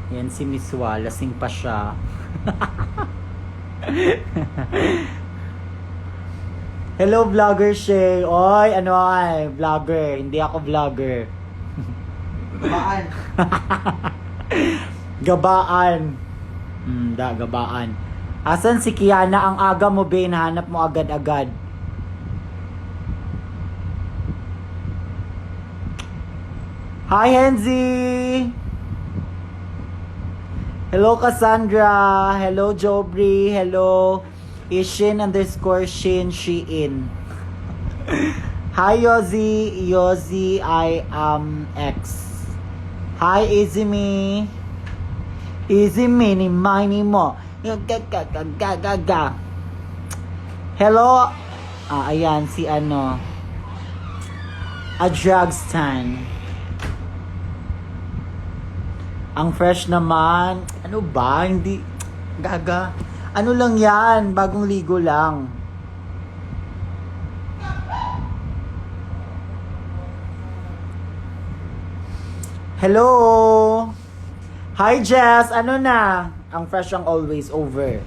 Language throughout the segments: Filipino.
Yan si Miss Wa, lasing pa siya. Hello, vlogger Shay. Oy, ano ay, vlogger. Hindi ako vlogger. Gabaan. Gabaan. Gabaan. Asan si Kiana? Ang aga mo, be. Nahanap mo agad-agad. Hi, Henzi! Hello, Cassandra. Hello, Jobri. Hello, Ishin_Shin Shein. Hi, Yozzy. Yozzy, I am X. Hi, Izimi. Izimi ni mini mo. Gaga. Hello. Ayan, si ano. A Dragstan. Ang fresh naman. Ano ba? Hindi. Gaga. Ano lang yan? Bagong ligo lang. Hello! Hi, Jess! Ano na? Ang fresh ang always over.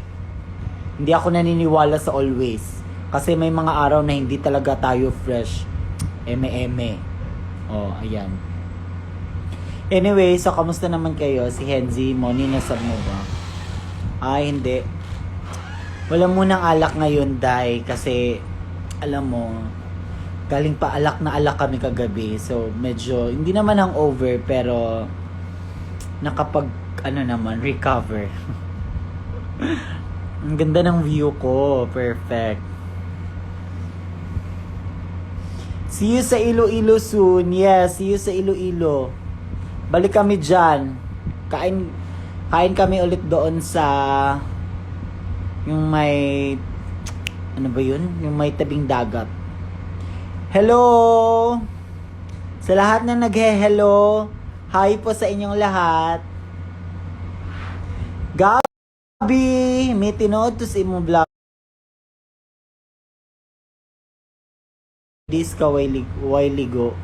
Hindi ako naniniwala sa always. Kasi may mga araw na hindi talaga tayo fresh. Eme. Oh, ayan. Anyway, so kamusta naman kayo? Si Henzi, Moni, nasab mo ba? Ay, hindi. Wala munang alak ngayon, Day. Kasi, alam mo, galing pa alak na alak kami kagabi. So, medyo, hindi naman hangover, pero nakapag, recover. Ang ganda ng view ko. Perfect. See you sa Iloilo soon. Yes, see you sa Iloilo. Balik kami dyan. Kain kami ulit doon sa yung may ano ba yun? Yung may tabing dagat. Hello! Sa lahat na naghe-hello, hi po sa inyong lahat. Gabi! May tinood to sa imong vlog. This ka way ligo.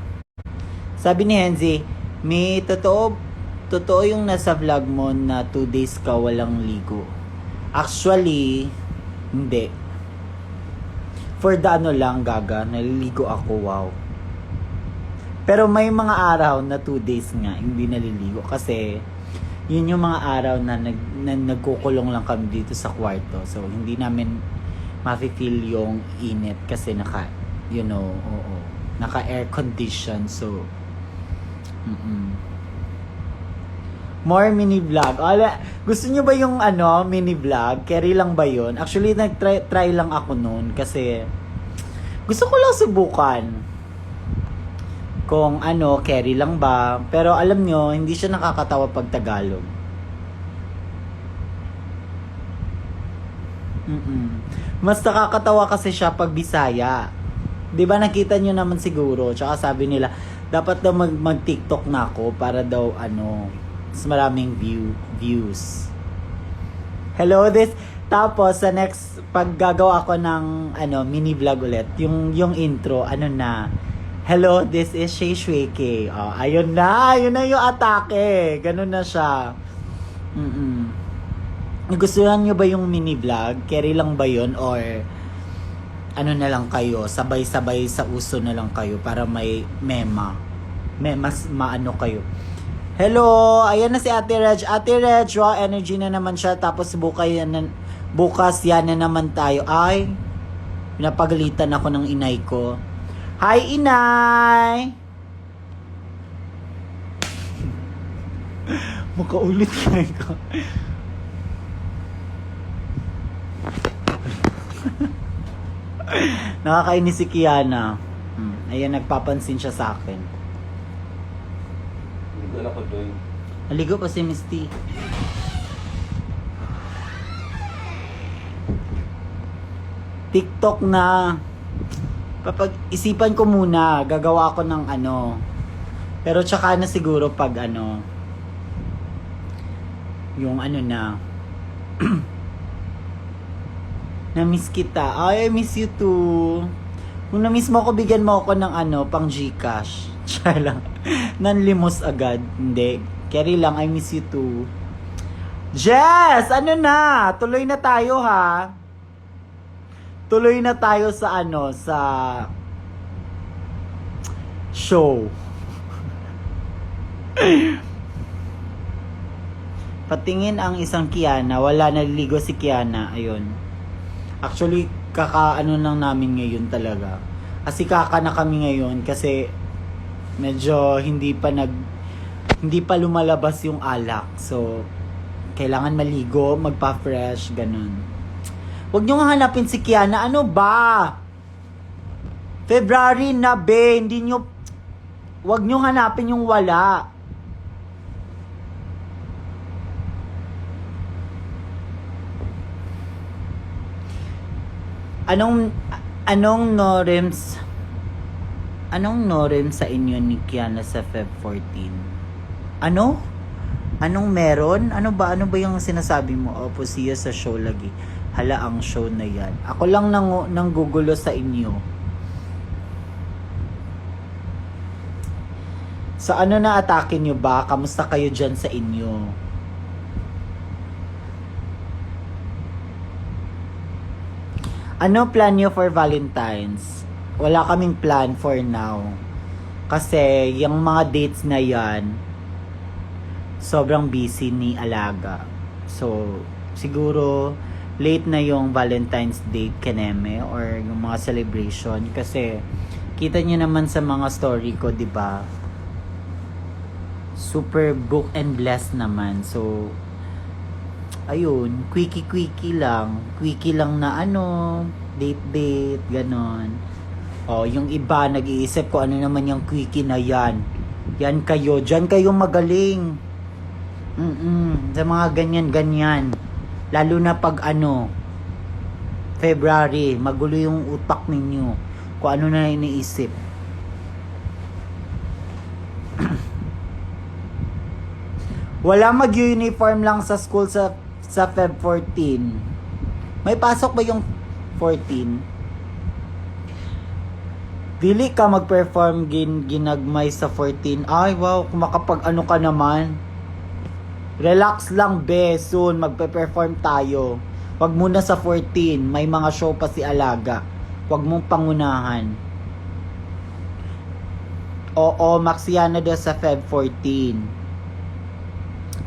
Sabi ni Henzi, may totoo yung nasa vlog mo na 2 days ka walang ligo. Actually, hindi. For the lang, Gaga, naliligo ako, wow. Pero may mga araw na 2 days nga, hindi naliligo. Kasi, yun yung mga araw na, nagkukulong lang kami dito sa kwarto. So, hindi namin mafe-feel yung init kasi naka air condition. So, more mini vlog. Gusto nyo ba yung mini vlog? Carry lang ba yun? Actually, nag-try lang ako noon kasi gusto ko lang subukan kung carry lang ba. Pero alam nyo, hindi siya nakakatawa pag Tagalog. Mas nakakatawa kasi siya pag Bisaya. 'Di ba nakita nyo naman siguro? Tsaka sabi nila, dapat daw mag-TikTok na ako para daw mas maraming views. Hello, tapos sa next pag gagawa ako ng mini vlog ulit, yung intro na, hello, this is Shay Shweke. Ayun na yung atake. Ganun na siya. Nagustuhan nyo ba yung mini vlog? Carry lang ba yun? Or na lang kayo? Sabay-sabay sa uso na lang kayo para may mas maano kayo. Hello! Ayan na si Ate Reg. Ate Reg, raw energy na naman siya. Tapos bukas yan na naman tayo. Ay, pinapagalitan ako ng inay ko. Hi, inay! Makaulit kayo ko. Nakakainis si Kiana. Ayan, nagpapansin siya sa akin. Ligo na ko doon. Naligo pa si Misty. TikTok na. Isipan ko muna. Gagawa ko ng Pero tsaka na siguro pag yung na. Na-miss kita. Ay, I miss you too. Kung na-miss mo ako, bigyan mo ako ng pang Gcash. Siya lang. Nanlimos agad. Hindi. Carry lang, I miss you too. Jess! Ano na? Tuloy na tayo ha. Tuloy na tayo sa ano, sa show. Patingin ang isang Kiana. Wala, naliligo si Kiana. Ayun. Actually, kakaano lang namin ngayon talaga. Kasi kaka na kami ngayon kasi medyo hindi pa lumalabas yung alak. So, kailangan maligo, magpa-fresh, ganun. Huwag nyo nga hanapin si Kiana. Ano ba? February na, be. Hindi nyo... Huwag nyo hanapin yung wala. Anong norem sa inyo ni Kiana sa Feb 14? Ano? Anong meron? Ano ba yung sinasabi mo? Opo, siya sa show lagi. Hala, ang show na yan. Ako lang nang gugulo sa inyo. So, ano na atake nyo ba? Kamusta kayo dyan sa inyo? Ano plan nyo for Valentine's? Wala kaming plan for now. Kasi, yung mga dates na yan, sobrang busy ni Alaga. So, siguro, late na yung Valentine's date kaneme or yung mga celebration. Kasi, kita nyo naman sa mga story ko, di ba? Super book and blessed naman. So, ayun, quickie lang. Quickie lang na date, ganon. O, yung iba, nag-iisip ko ano naman yung quickie na yan. Yan kayo, dyan kayo magaling. Sa mga ganyan. Lalo na pag February, magulo yung utak ninyo. Kung ano na iniisip. Wala mag-uniform lang sa school sa Feb 14. May pasok ba yung 14? Dili ka mag-perform ginagmay sa 14. Ay, wow, kung makapag ka naman. Relax lang, be. Soon, magpe-perform tayo. Wag muna sa 14. May mga show pa si Alaga. Wag mong pangunahan. Oo, Maxiana daw sa Feb 14.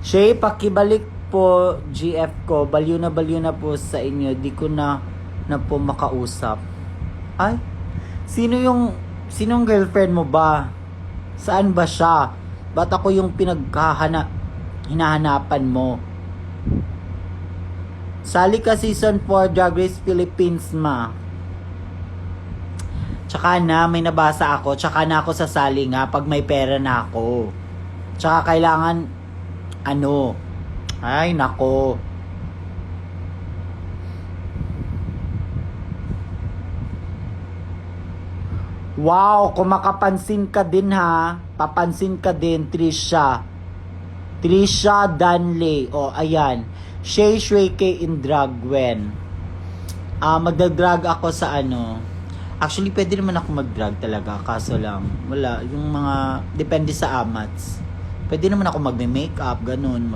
Shay, pakibalik po GF ko. Baliw na po sa inyo. Di ko na po makausap. Ay, sinong girlfriend mo ba? Saan ba siya? Ba't ako yung hinahanapan mo? Sali ka season 4 Drag Race Philippines, ma. Tsaka na, may nabasa ako. Tsaka na ako sasali nga pag may pera na ako. Tsaka kailangan, ay, nako. Wow, kung makapansin ka din ha. Papansin ka din, Trisha Danley. O, ayan. Shay Shueke in drag when. Magdadrag ako sa Actually, pwede naman ako magdrag talaga. Kaso lang, wala. Yung mga, depende sa amats. Pwede naman ako magme-makeup, ganun.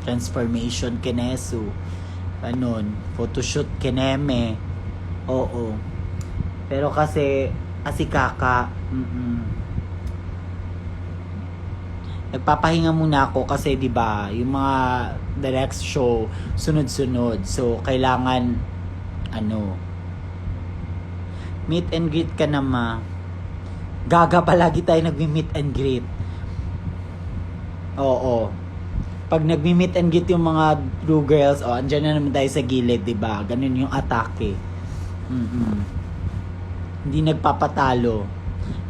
Transformation kinesu. Ganun. Photoshoot kineme. Oo. Pero kasi kaka, nagpapahinga muna ako kasi 'di ba, yung mga the next show sunod-sunod. So kailangan meet and greet ka na, ma. Gaga palagi tayo nagmi-meet and greet. Oo. Pag nagmi-meet and greet yung mga true girls, andyan na naman tayo sa gilid, 'di ba? Ganun yung atake. Hindi nagpapatalo.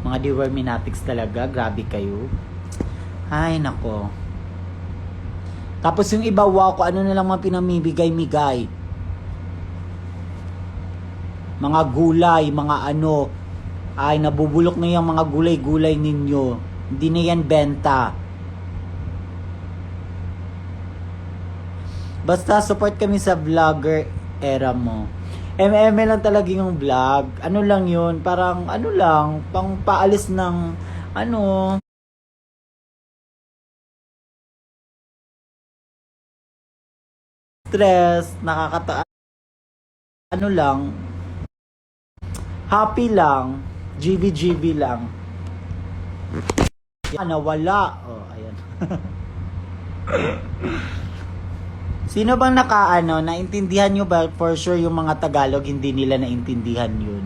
Mga Deworminatics talaga. Grabe kayo. Ay, nako. Tapos yung iba, wow, kung ano na lang mga pinamimigay-migay. Mga gulay, mga Ay, nabubulok na yung mga gulay-gulay ninyo. Hindi na yan benta. Basta support kami sa vlogger era mo. lang talaga yung vlog. Ano lang yun? Parang pang paalis ng stress, ano lang, happy lang, GB lang. Yan, nawala. Oh, ayan. Sino bang naintindihan nyo ba? For sure yung mga Tagalog, hindi nila naintindihan yun.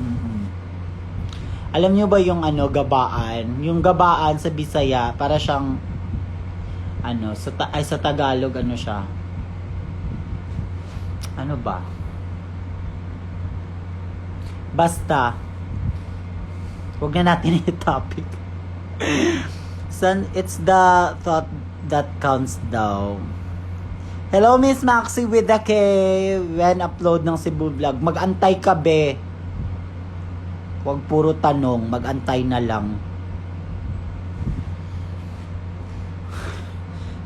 Mhm. Alam nyo ba yung gabaan? Yung gabaan sa Bisaya, para siyang, sa Tagalog, siya? Ano ba? Basta, huwag na natin yung topic. It's the thought that counts daw. Hello, Miss Maxi with the K. When upload ng Cebu Vlog, mag-antay ka, be. Huwag puro tanong, mag-antay na lang.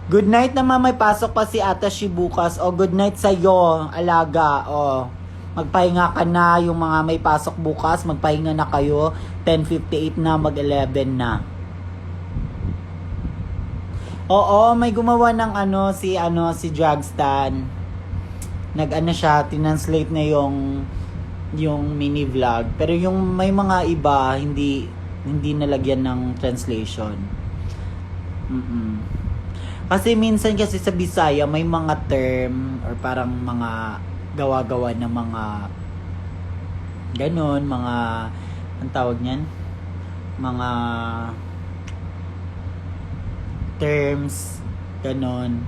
Good night naman, may pasok pa si Ata Shi bukas. O, good night sa'yo, alaga. O, magpahinga ka na. Yung mga may pasok bukas, magpahinga na kayo. 10:58 na, mag-11 na. Oo, may gumawa ng si Dragstan. Siya, tinanslate na yung mini vlog. Pero yung may mga iba, hindi nalagyan ng translation. Kasi minsan sa Bisaya, may mga term or parang mga gawa-gawa na mga ganon, mga, ang tawag niyan? Mga terms, ganon.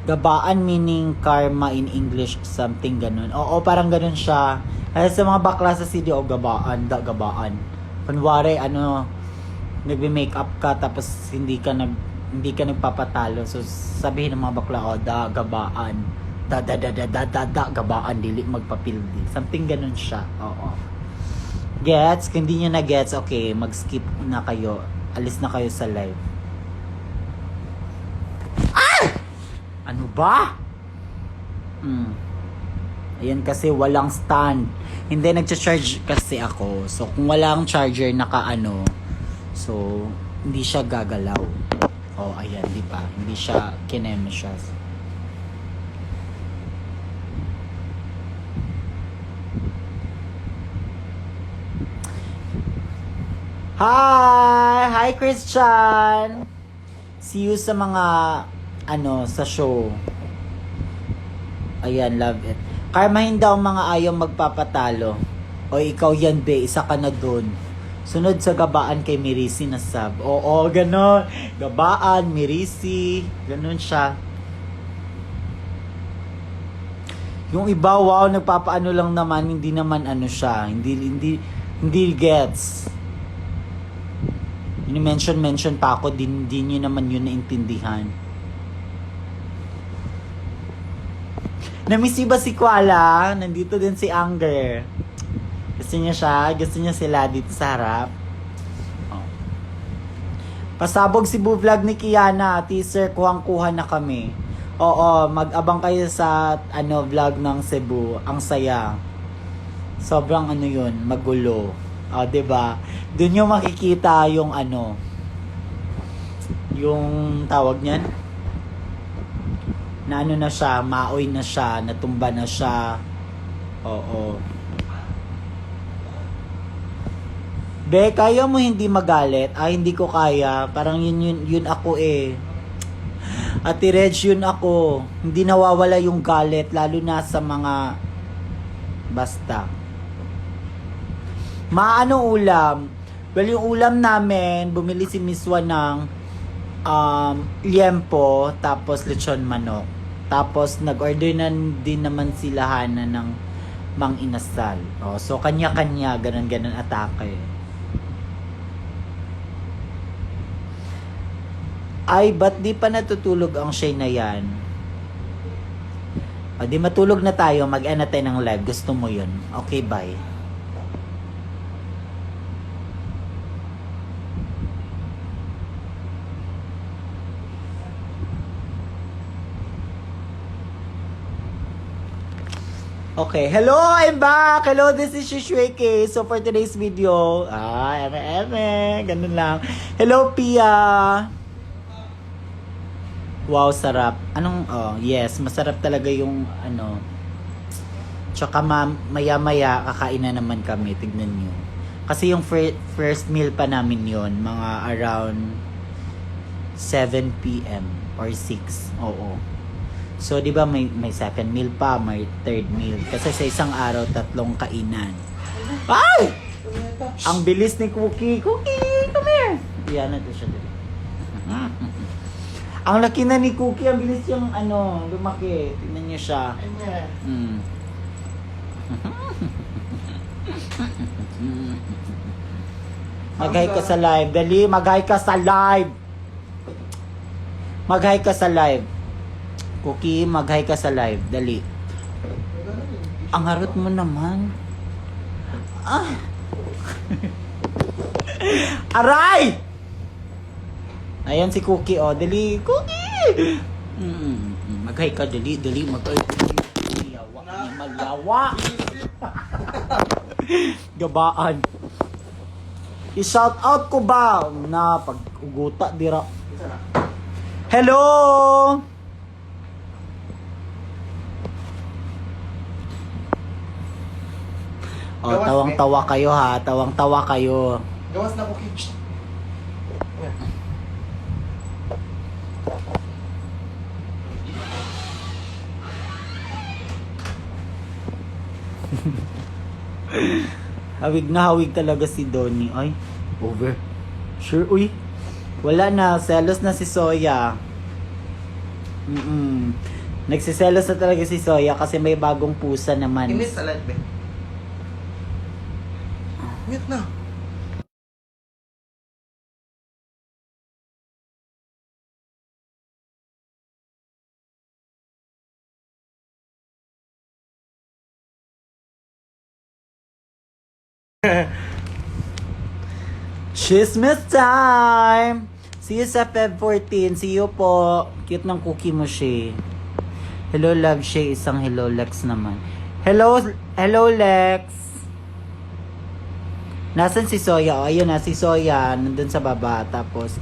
Gabaan meaning karma in English, something ganon. Oo, parang ganon siya. Kasi sa mga bakla sa CD, gabaan. Kunwari, nagbe-makeup ka tapos hindi ka nagpapatalo. So, sabihin ng mga bakla, gabaan. Gabaan, dili magpapildi. Something ganon siya. Oo. Gets? Kung hindi nyo na gets, okay, mag-skip na kayo. Alis na kayo sa live. Ano ba? Ayan kasi walang stand. Hindi nagcha-charge kasi ako. So kung walang charger so hindi siya gagalaw. Oh, ayan, di ba? Hindi siya kinemesis. Hi Christian. See you sa mga sa show. Ayan, love it. Karmahin daw mga ayaw magpapatalo. O ikaw yan, be. Isa ka na dun. Sunod sa gabaan kay Mirisi na sub. Oo, ganon. Gabaan, Mirisi. Ganon siya. Yung iba, wow, nagpapaano lang naman. Hindi naman siya. Hindi gets. Mention pa ako. Hindi nyo naman yun naintindihan. Namiss ba si Kuala? Nandito din si Anger. Gusto niya siya? Gusto niya sila dito sa harap? Oh. Pasabog Cebu Vlog ni Kiana. Teaser, kuhang-kuha na kami. Oo, mag-abang kayo sa vlog ng Cebu. Ang saya. Sobrang yun, magulo. O, diba? Doon yung makikita yung yung tawag niyan? Na na siya, maoy na siya, natumba na siya. Oo. Be, kaya mo hindi magalit? Hindi ko kaya. Parang yun ako eh. Ate Reg, yun ako. Hindi nawawala yung galit, lalo na sa mga basta. Ulam? Well, yung ulam namin, bumili si Miss Wan ng liempo, tapos lechon manok. Tapos nag-order na din naman sila Hana ng mang inasal. Oh, so kanya-kanya, ganun-ganun atake. Ay, ba't di pa natutulog ang Shay na yan? O, di matulog na tayo, mag-end na tayo ng live. Gusto mo yun? Okay, bye. Okay, hello, I'm back! Hello, this is Shishweke. So, for today's video, ganun lang. Hello, Pia! Wow, sarap. Anong, yes, masarap talaga yung, ano, tsaka maya-maya, kakain na naman kami, tignan nyo. Kasi yung first meal pa namin yon mga around 7 p.m. or 6, oo. So, di ba may second meal pa, may third meal. Kasi sa isang araw, 3 kainan. Ay! Ang bilis ni Cookie. Cookie, come here! Iyan natin siya dito. Ang laki na ni Cookie, ang bilis yung lumaki. Tingnan niyo siya. Mm. Mag-hi ka sa live. Dali, mag-hi ka sa live. Mag-hi ka sa live. Cookie, mag-hi ka sa live. Dali. Ang harot mo naman. Ah. Aray! Ayan si Cookie, oh. Dali, Cookie! Mag-hi ka, dali, dali. Mag-hi ka. Yawa niya, malyawa. Gabaan. I-shout out ko ba na pag-uguta dira. Hello! Oh, tawang-tawa kayo ha. Tawang-tawa kayo. Gawas na Cookie. Hawig na hawig talaga si Donnie. Ay, over. Sure, uy. Wala na. Selos na si Soya. Nagsiselos na talaga si Soya kasi may bagong pusa naman. Inis sa live, be. Mute na. Chismis time! See you sa Feb 14. See you po. Cute ng Cookie mo, Shay. Hello, love, Shay. Isang hello, Lex naman. Hello, Lex. Nasaan si Soya? O, ayun na, si Soya. Nandun sa baba. Tapos,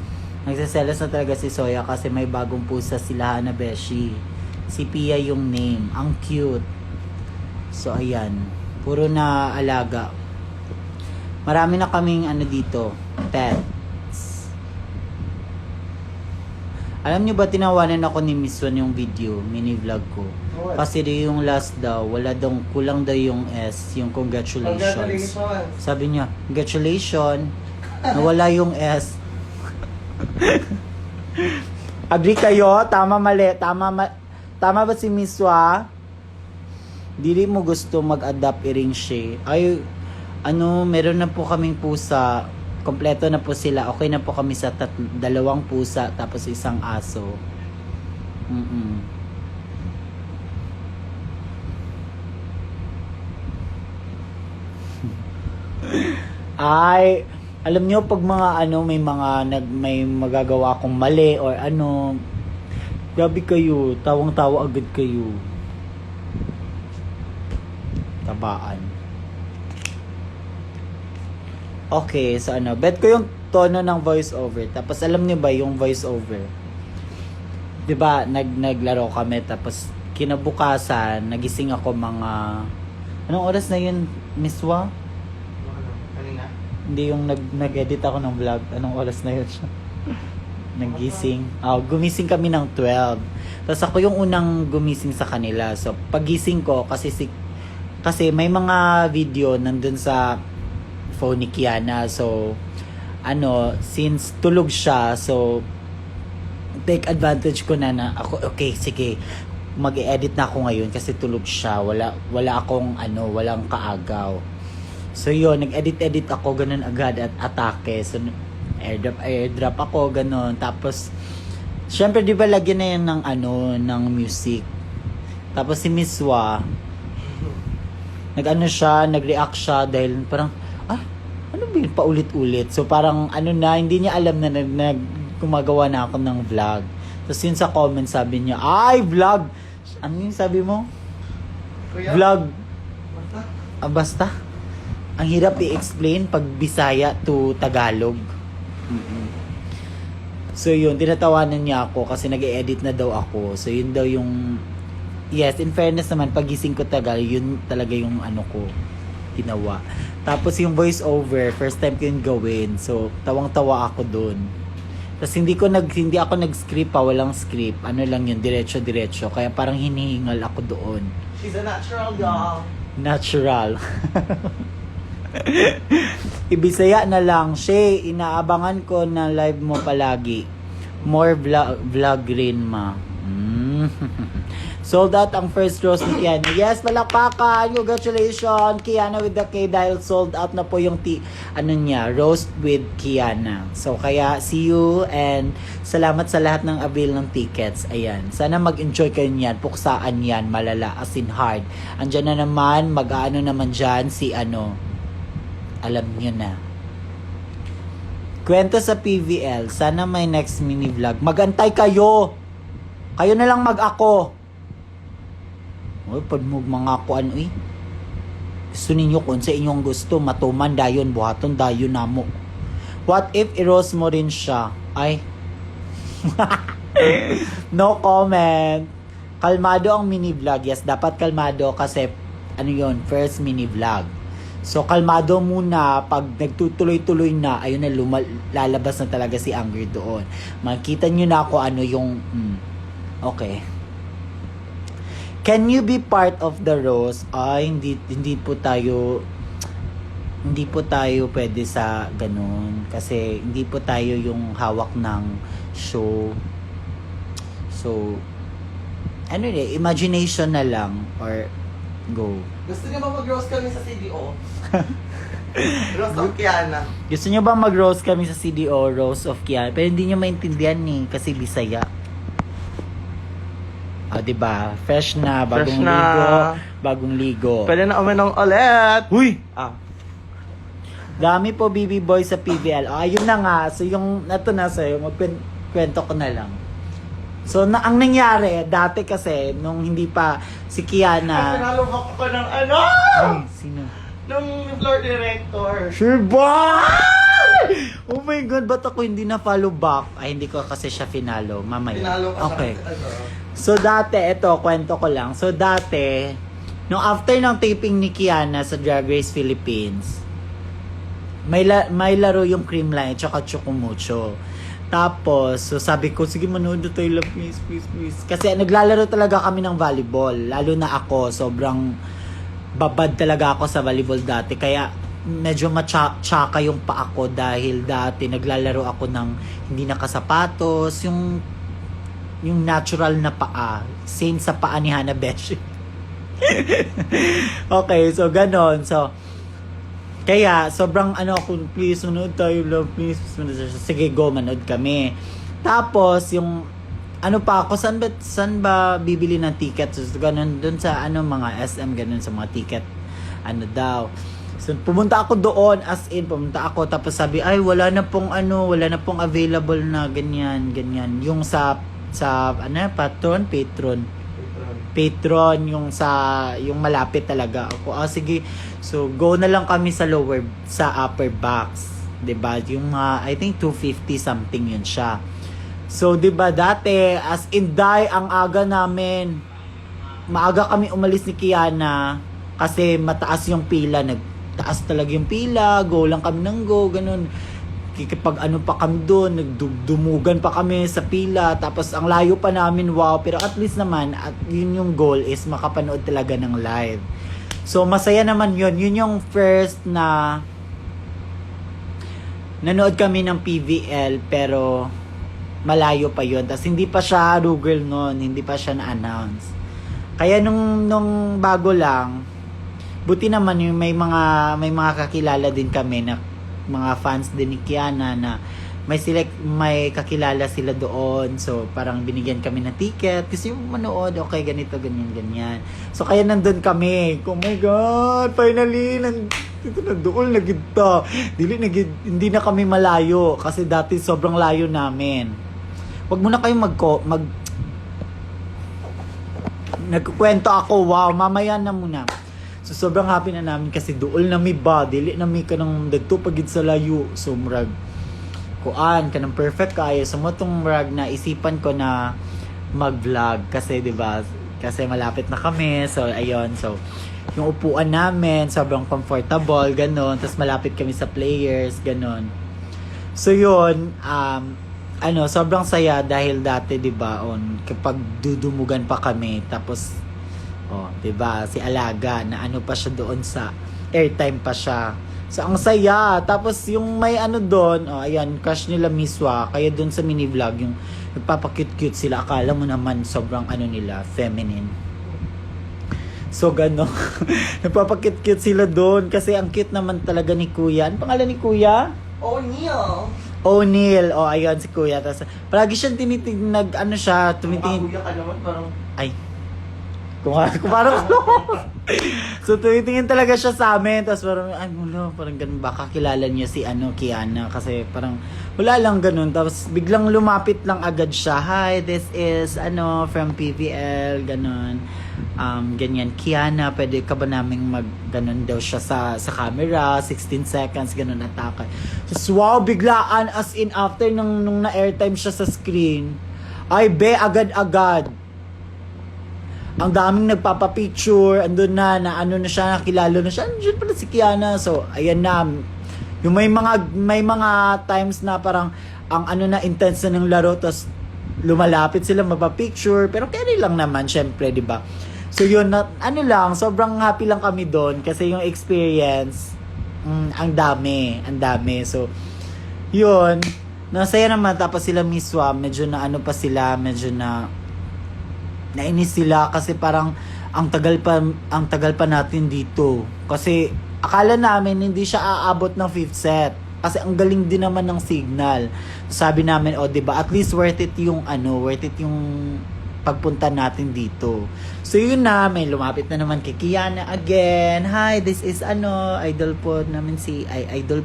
nagsiselos na talaga si Soya kasi may bagong pusa sila na Beshi. Si Pia yung name. Ang cute. So, ayan. Puro na alaga. Marami na kaming dito. Pets. Alam nyo ba, tinawanan ako ni Miss Wan yung video, mini vlog ko. Kasi yung last daw, wala daw, kulang daw yung S, yung congratulations. Sabi niya, congratulations, nawala yung S. Agree kayo? Tama, mali. Tama ba si Miss Wa? Dili mo gusto mag-adapt i-ring siya. Ay, meron na po kaming pusa. Kompleto na po sila. Okay na po kami sa 2 pusa tapos 1 aso. Ay, alam nyo pag mga may magagawa akong mali or grabe kayo, tawang-tawa agad kayo. Tabaan. Okay, so bet ko yung tono ng voice over. Tapos alam niyo ba yung voice over? 'Di ba, naglaro kami tapos kinabukasan nagising ako mga anong oras na yun, Miss Wa? Kanina? Hindi yung nag-edit ako ng vlog. Anong oras na yun siya? Nagising. Gumising kami ng 12. Tapos ako yung unang gumising sa kanila. So pagising ko kasi may mga video nandun sa phone ni Kiana. So, since tulog siya, so, take advantage ko na ako, okay, sige, mag-edit na ako ngayon kasi tulog siya. Wala akong, walang kaagaw. So, yun, nag-edit ako, ganun agad at atake. So, airdrop ako, ganun. Tapos, syempre, di ba, lagyan na yan ng music. Tapos, si Miss Wa, nag-react siya dahil parang, ano ba yun, paulit-ulit. So parang hindi niya alam na gumagawa na ako ng vlog. Tapos yun sa comment sabi niya, ay, vlog! Ano yung sabi mo? Kuya? Vlog. Basta? Basta. Ang hirap i-explain pag Bisaya to Tagalog. So yun, tinatawanan niya ako kasi nag-edit na daw ako. So yun daw yung... Yes, in fairness naman, pagising ko tagal, yun talaga yung ano ko, ginawa. Tapos yung voice over, first time ko yung gawin. So, tawang-tawa ako dun. Tapos hindi ako nag-script pa, walang script. Ano lang yun, diretso-diretso. Kaya parang hinihingal ako doon. She's a natural doll. Natural. Ibisaya na lang. Shay, inaabangan ko na live mo palagi. More vlog rin, ma. Sold out ang first roast ni Kiana. Yes, palakpakan! Congratulations, Kiana with the K dahil sold out na po yung roast with Kiana. So, kaya see you and salamat sa lahat ng avail ng tickets. Ayan. Sana mag-enjoy kayo niyan. Puksaan yan. Malala. As in hard. Andyan na naman. Mag-ano naman dyan si alam nyo na. Kwento sa PVL. Sana may next mini vlog. Magantay kayo! Kayo na lang mag-ako. Uy, pag mga ako gusto ninyo kung sa inyong gusto, matuman dayon, buhaton dayon namo. What if i-roast mo rin siya? Ay. No comment. Kalmado ang mini vlog. Yes, dapat kalmado kasi first mini vlog. So, kalmado muna. Pag nagtutuloy-tuloy na, ayun na, lalabas na talaga si Anger doon. Makita nyo na ako okay. Can you be part of the roast? Ay, hindi po tayo pwede sa ganun. Kasi hindi po tayo yung hawak ng show. So, imagination na lang or go. Gusto niyo ba mag-roast kami sa CDO? Roast of Kiana. Gusto nyo ba mag-roast kami sa CDO, Roast of Kiana? Pero hindi nyo maintindihan kasi Bisaya. Diba? Fresh na, bagong ligo. Pwede na uminong ulit. Huy! Ah. Dami po BB Boy sa PVL. Ayun na nga. So yung nato na sa'yo, magkwento ko na lang. So ang nangyari, dati kasi, nung hindi pa si Kiana... Pinalumok ako ng ano? Ay, sino? Nung floor director. Sure ba? Oh my God, ba't ako hindi na follow back? Ay, hindi ko kasi siya finalo. Mamaya. Pinalo ka Okay. sa ano. So dati, kwento ko lang. So dati, nung after ng taping ni Kiana sa Drag Race Philippines, may laro yung Creamline at saka Chocumucho. Tapos, so sabi ko, sige manood na tayo, please. Kasi naglalaro talaga kami ng volleyball. Lalo na ako, sobrang babad talaga ako sa volleyball dati. Kaya medyo matsaka yung pa ako dahil dati naglalaro ako ng hindi nakasapatos, yung natural na paa. Same sa paa ni Hannah Besh. Okay, so ganon. So, kaya, sobrang ako, please, manood tayo, love, please. Sige, go, manood kami. Tapos, yung, pa ako, saan ba bibili ng ticket? So, ganun, dun sa, mga SM, ganun, sa mga ticket, daw. So, pumunta ako doon, pumunta ako, tapos sabi, ay, wala na pong available na ganyan. Yung Patron, yung malapit talaga ako. Sige. So, go na lang kami sa upper box. 'Di ba? Yung I think 250 something yun siya. So, 'di ba dati ang aga namin. Maaga kami umalis ni Kiana kasi mataas yung pila, nagtaas talaga yung pila, go lang kami ng go, ganun. Kapag pa kami doon, nagdumugan pa kami sa pila, tapos ang layo pa namin, wow, pero at least naman, at yun yung goal is makapanood talaga ng live. So, masaya naman yun yung first na nanood kami ng PVL, pero malayo pa yun, tapos hindi pa siya Google noon, hindi pa siya na-announce. Kaya nung bago lang, buti naman yung may mga kakilala din kami na mga fans din ni Kiana na may kakilala sila doon. So, parang binigyan kami ng ticket. Kasi yung manood, okay, ganito, ganyan. So, kaya nandun kami. Oh my God, finally, doon nagita. Hindi na kami malayo. Kasi dati sobrang layo namin. Wag muna kayong nagkukwento ako, wow, mamaya na muna. So, sobrang happy na namin kasi dool na may ba, dili na may kanang dagto pagid sa layo. So, murag, kuan kanang perfect kayo sa mo tong rag na isipan ko na mag-vlog kasi 'di ba? Kasi malapit na kami. So ayun, so yung upuan namin sobrang comfortable ganon. Tapos malapit kami sa players ganon. So yun, sobrang saya dahil dati 'di ba kapag dudumugan pa kami tapos 'di ba si Alaga na pa siya doon sa airtime pa siya. So, ang saya. Tapos, yung may doon, ayan, crush nila Miswa. Kaya doon sa mini-vlog, yung nagpapakute-cute sila. Akala mo naman, sobrang nila, feminine. So, gano'n. Nagpapakute-cute sila doon. Kasi ang cute naman talaga ni Kuya. Ano pangalan ni Kuya? O'Neal. O'Neal. Ayan, si Kuya. Tapos, palagi siyang tinitingin, tumitingin. Kuya ka naman, parang... Ay. Parang so tumitingin talaga siya sa amin tapos parang ganun ba kakilala niya si Kiana kasi parang wala lang ganun tapos biglang lumapit lang agad siya, hi, this is from PVL ganun ganyan, Kiana, pwede ka ba naming mag ganun daw siya sa camera 16 seconds ganun atake. So wow, biglaan as in after nung na airtime siya sa screen ay agad-agad ang daming nagpapapicture, andun na siya, nakilala na siya, andun pala si Kiana. So, ayan na. Yung may mga times na parang, ang na, intense na ng laro, tapos lumalapit sila, magpapicture, pero carry lang naman, syempre, di ba? So, yun, lang, sobrang happy lang kami doon, kasi yung experience, ang dami. So, yun, nasaya naman, tapos sila Miswa, medyo na pa sila, medyo na, nainis sila kasi parang ang tagal pa natin dito kasi akala namin hindi siya aabot ng 5th set kasi ang galing din naman ng signal. Sabi namin di ba at least worth it yung pagpunta natin dito. So yun na, may lumapit na naman kay Kiana again. Hi, this is idol po namin si idol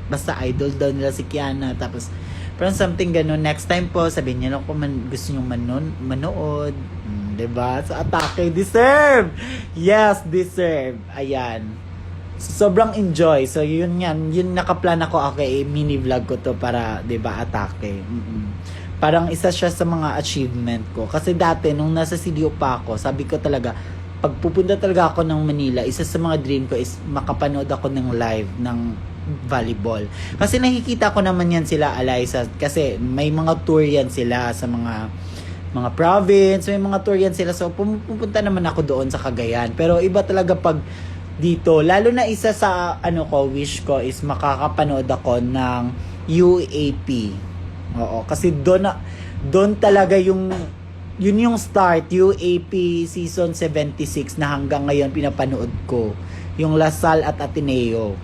basta idol daw nila si Kiana tapos parang something ganun. Next time po, sabihin niyo lang kung gusto niyo manood. Diba? So, atake, deserve! Yes, deserve. Ayan. Sobrang enjoy. So, yun yan. Yun nakaplan ako, okay, mini-vlog ko to para, diba, atake. Parang isa siya sa mga achievement ko. Kasi dati, nung nasa CDO pa ako, sabi ko talaga, pag pupunta talaga ako ng Manila, isa sa mga dream ko is makapanood ako ng live ng volleyball. Kasi nakikita ko naman yan sila Alyssa kasi may mga tour yan sila sa mga province, may mga tour yan sila. So pupunta naman ako doon sa Cagayan. Pero iba talaga pag dito, lalo na isa sa wish ko is makakapanood ako ng UAP. Oo, kasi doon talaga yun yung start, UAP season 76 na hanggang ngayon pinapanood ko. Yung Lasal at Ateneo.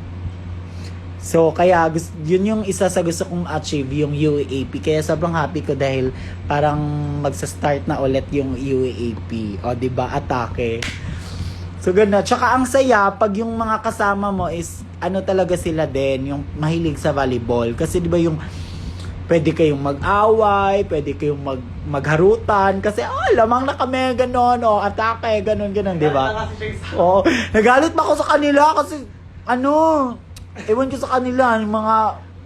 So, kaya yun yung isa sa gusto kong achieve, yung UAP. Kaya sobrang happy ko dahil parang magsa-start na ulit yung UAP. Diba? Atake. So, gano'n. Tsaka ang saya, pag yung mga kasama mo is, talaga sila din, yung mahilig sa volleyball. Kasi diba yung, pwede kayong mag-away, pwede kayong magharutan. Kasi, lamang na kami, gano'n. Atake, gano'n, diba? Nagalit pa ako sa kanila kasi, ewan ko sa kanila, yung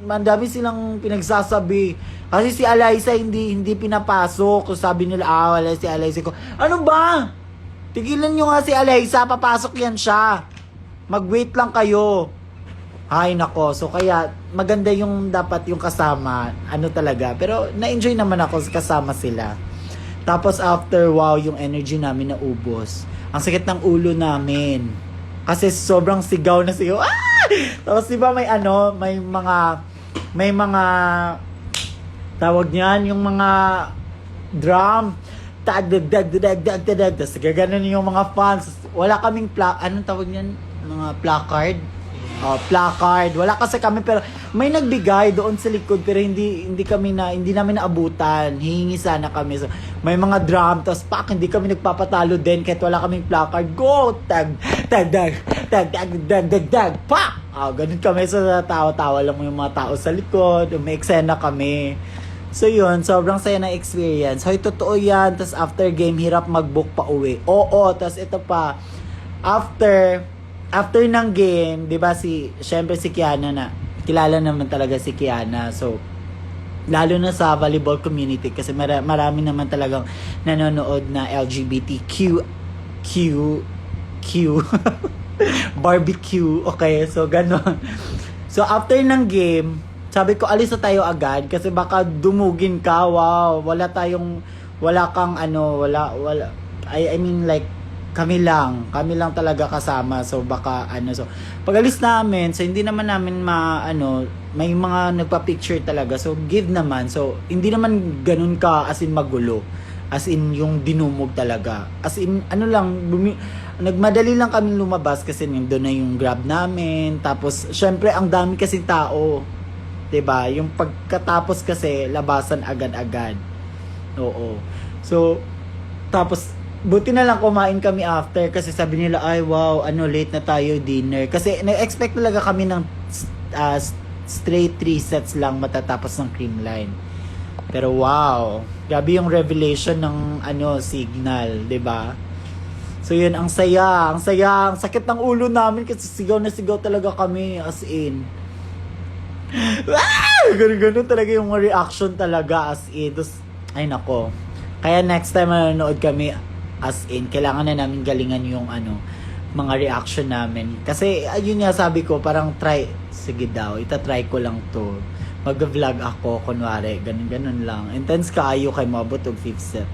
mandami silang pinagsasabi. Kasi si Alyssa hindi pinapasok. So sabi nila, wala si Alyssa ko. Ano ba? Tigilan nyo nga si Alyssa, papasok yan siya. Mag-wait lang kayo. Ay nako, so kaya maganda yung dapat yung kasama, talaga. Pero na-enjoy naman ako kasama sila. Tapos after, wow, yung energy namin naubos. Ang sakit ng ulo namin. Kasi sobrang sigaw na sigaw. Tapos diba may mga tawag niyan, yung mga drum. Tag-dag-dag-dag-dag-dag. Tapos gaganon yung mga fans. Wala kaming anong tawag niyan? Mga placard. Placard. Wala kasi kami pero may nagbigay doon sa likod pero hindi namin naabutan. Hihingi sana kami. So, may mga drum tapos hindi kami nagpapatalo din kahit wala kaming placard. Go! Tag tag tag tag tag tag tag tag pak! Ganun kami sa tawa-tawa lang yung mga tao sa likod. May eksena kami. So yun, sobrang saya na experience. Hoy, totoo yan. Tapos after game, hirap mag-book pa uwi. Oo, tapos ito pa. After ng game, 'di ba syempre si Kiana kilala naman talaga si Kiana. So, lalo na sa volleyball community kasi marami naman talagang nanonood na LGBTQ barbecue. Okay, so ganon. So, after ng game, sabi ko, alis na tayo agad kasi baka dumugin ka. Wow, wala kang I mean like, kami lang talaga kasama. So, baka so, pag alis namin, so hindi naman namin may mga nagpa-picture talaga. So, give naman. So, hindi naman ganun ka as in magulo. As in yung dinumog talaga. As in, nagmadali lang kami lumabas kasi doon na yung grab namin. Tapos, syempre, ang dami kasi tao. 'Di ba? Yung pagkatapos kasi, labasan agad-agad. Oo. So, tapos, buti na lang kumain kami after kasi sabi nila, ay wow, late na tayo dinner. Kasi, na-expect talaga kami ng straight 3 sets lang matatapos ng Creamline. Pero wow, grabe yung revelation ng signal, 'di ba? So yun, ang saya, ang sakit ng ulo namin kasi sigaw na sigaw talaga kami as in. Ganun talaga yung reaction talaga as in. Tapos, ay nako. Kaya next time manonood kami as in, kailangan na namin galingan yung mga reaction namin. Kasi ayun nga sabi ko, parang sige daw, itatry ko lang to. Mag-vlog ako, kunwari, ganun lang. Intense kaayo kay mabot og 5th set.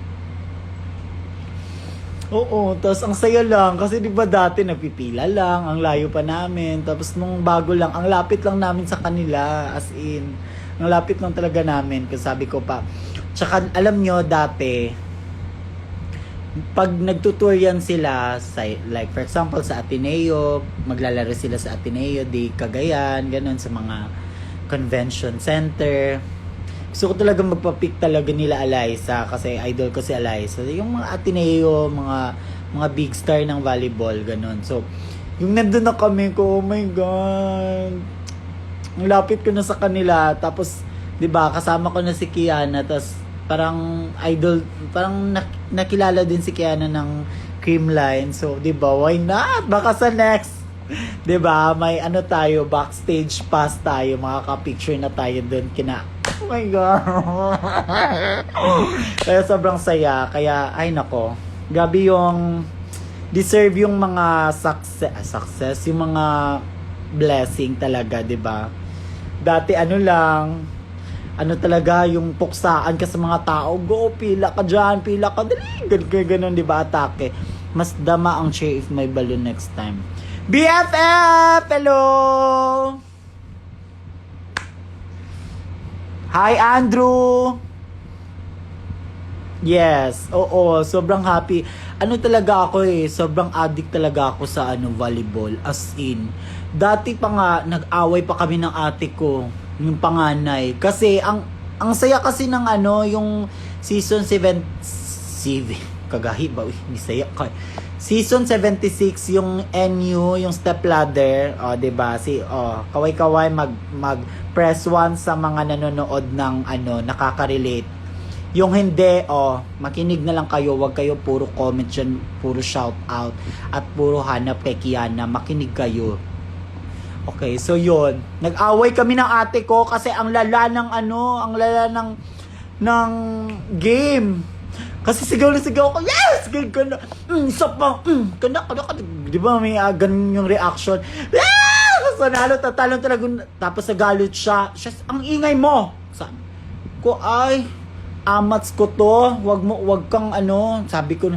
Oo, tapos ang saya lang kasi 'di ba dati nagpipila lang, ang layo pa namin. Tapos nung bago lang, ang lapit lang namin sa kanila, as in, ang lapit lang talaga namin. Kasi sabi ko pa, tsaka alam nyo dati, pag nagtutour yan sila sa, like for example sa Ateneo, maglalaro sila sa Ateneo di Cagayan, ganun sa mga convention center. Gusto ko talaga magpa-pick talaga nila Alyssa kasi idol ko si Alyssa. Yung mga Ateneo, mga big star ng volleyball, ganun. So, yung nandun na kami ko, oh my God. Ang lapit ko na sa kanila. Tapos, 'di ba, kasama ko na si Kiana, tapos parang idol, parang nakilala din si Kiana ng Creamline. So, 'di ba, why not? Baka sa next, 'di ba, may tayo, backstage pass tayo, makaka-picture na tayo doon kina. Oh my God. Kaya sobrang saya. Kaya, ay nako. Gabi yung deserve yung mga success, yung mga blessing talaga, 'di ba? Dati lang, talaga yung puksaan ka sa mga tao, go, pila ka dyan, pila ka, dali, ganun, 'di ba, atake. Mas dama ang cheer if may balloon next time. BFF! Hello! Hi, Andrew! Yes, oo, sobrang happy. Talaga ako sobrang addict talaga ako sa volleyball. As in, dati pa nga, nag-away pa kami ng ate ko, yung panganay. Kasi, ang saya kasi ng yung season 7, kagahi ba? Uy, nisaya ka. Season 76, yung NU, yung step ladder, diba? Kaway-kaway mag press 1 sa mga nanonood ng nakaka-relate. Yung hindi, makinig na lang kayo, wag kayo puro comment dyan, puro shout out, at puro hanap kay Kiana, makinig kayo. Okay, so yun. Nag-away kami ng ate ko kasi ang lala ng game. Kasi sigaw na sigaw ko, yes! Gana, isa pa, kana, di ba may ganun yung reaction? So talon talaga, tapos nagalit siya, ang ingay mo! Sabi ko, ay, amats ko to, wag kang sabi ko,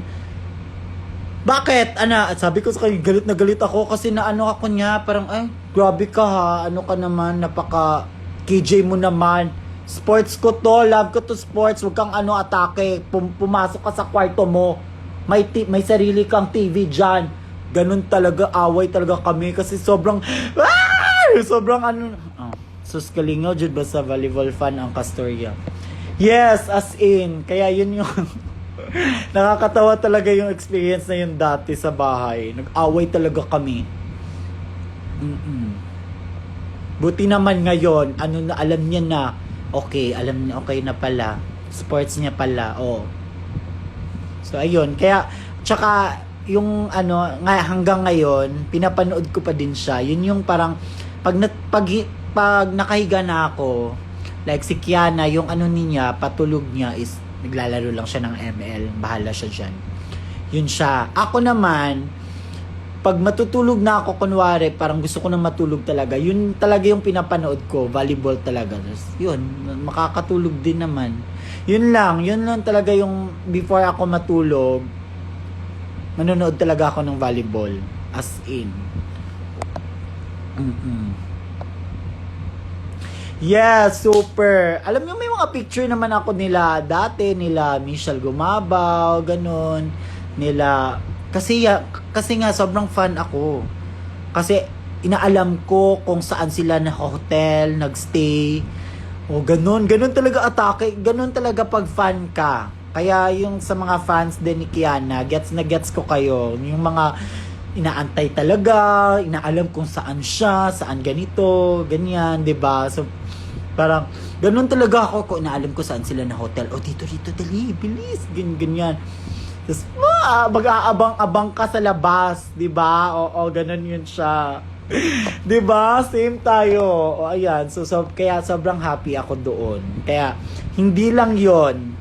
bakit? Sabi ko sa kanya, galit na galit ako kasi ako niya, parang, ay, grabe ka ha, ka naman, napaka KJ mo naman. Sports ko to, love ko to sports, wag kang atake, pumasok ka sa kwarto mo, may sarili kang TV dyan. Ganun talaga, away talaga kami kasi sobrang sus kalingaw jud ba sa volleyball fan ang Castorya. Yes, as in, kaya yun yung nakakatawa talaga yung experience na yun dati sa bahay. Nag-away talaga kami. Buti naman ngayon, alam niya na, okay na pala. Sports niya pala, So, ayun. Kaya, tsaka, yung hanggang ngayon, pinapanood ko pa din siya. Yun yung parang, pag pag nakahiga na ako, like si Kiana, yung ano niya, patulog niya is naglalaro lang siya ng ML. Bahala siya dyan. Yun siya. Ako naman, pag matutulog na ako, kunwari, parang gusto ko na matulog talaga, yun talaga yung pinapanood ko, volleyball talaga. Tapos, yun, makakatulog din naman. Yun lang talaga yung before ako matulog, manonood talaga ako ng volleyball. As in. Yeah, super. Alam niyo, may mga picture naman ako nila dati, nila Michelle Gumabaw, ganun. Nila, kasi nga sobrang fan ako. Kasi inaalam ko kung saan sila na hotel, nagstay. O ganun talaga atake, ganun talaga pag fan ka. Kaya yung sa mga fans din ni Kiana, gets na gets ko kayo. Yung mga inaantay talaga, inaalam kung saan siya, saan ganito, ganyan, 'di ba? So parang ganun talaga ako kung inaalam ko saan sila na hotel. O dito, dali, bilis, ganyan. Tapos, mag-aabang-abang ka sa labas, 'di ba? Oo, ganun yun siya. 'Di ba? Same tayo. O ayan, so kaya sobrang happy ako doon. Kaya hindi lang 'yon.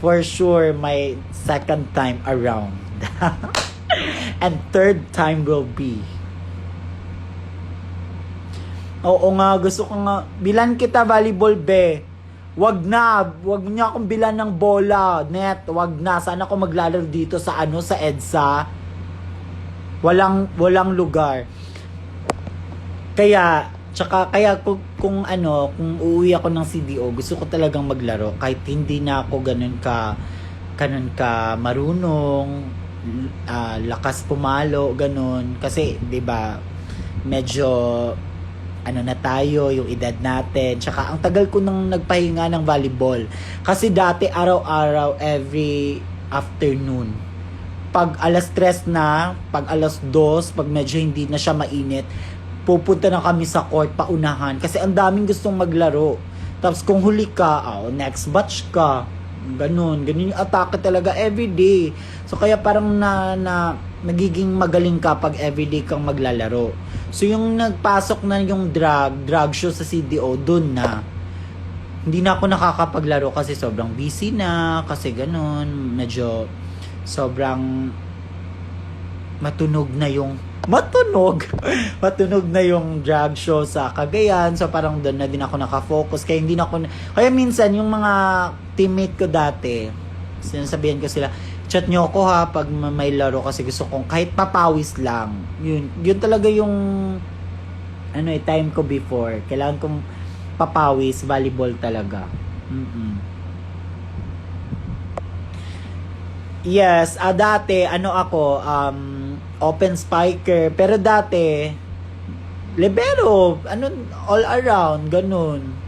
For sure, my second time around. And third time will be. Oo nga, gusto ko nga. Bilan kita volleyball, be. Wag niya akong bilan ng bola, net. Wag na. Sana ako maglalaro dito sa sa EDSA. Walang lugar. Kaya kung uuwi ako ng CDO, gusto ko talagang maglaro kahit hindi na ako ganun ka marunong, lakas pumalo, ganun. Kasi 'di ba, medyo na tayo, yung edad natin. Tsaka ang tagal ko nang nagpahinga ng volleyball. Kasi dati araw-araw, every afternoon. Pag alas 3 na, pag alas 2, pag medyo hindi na siya mainit, pupunta na kami sa court paunahan kasi ang daming gustong maglaro. Tapos kung huli ka, next batch ka. Ganun yung atake talaga everyday. So kaya parang nagiging magaling ka pag everyday kang maglalaro. So yung nagpasok na yung drag show sa CDO, dun na. Hindi na ako nakakapaglaro kasi sobrang busy na, kasi ganun, medyo sobrang matunog na yung drag show sa Cagayan. So parang doon na din ako nakafocus. Kaya minsan yung mga teammate ko dati, sinasabihan ko sila, chat nyo ako ha pag may laro kasi gusto kong kahit papawis lang. Yun talaga yung time ko before. Kailangan kong papawis, volleyball talaga. Yes, dati ako open spiker, pero dati libero, all around, ganun.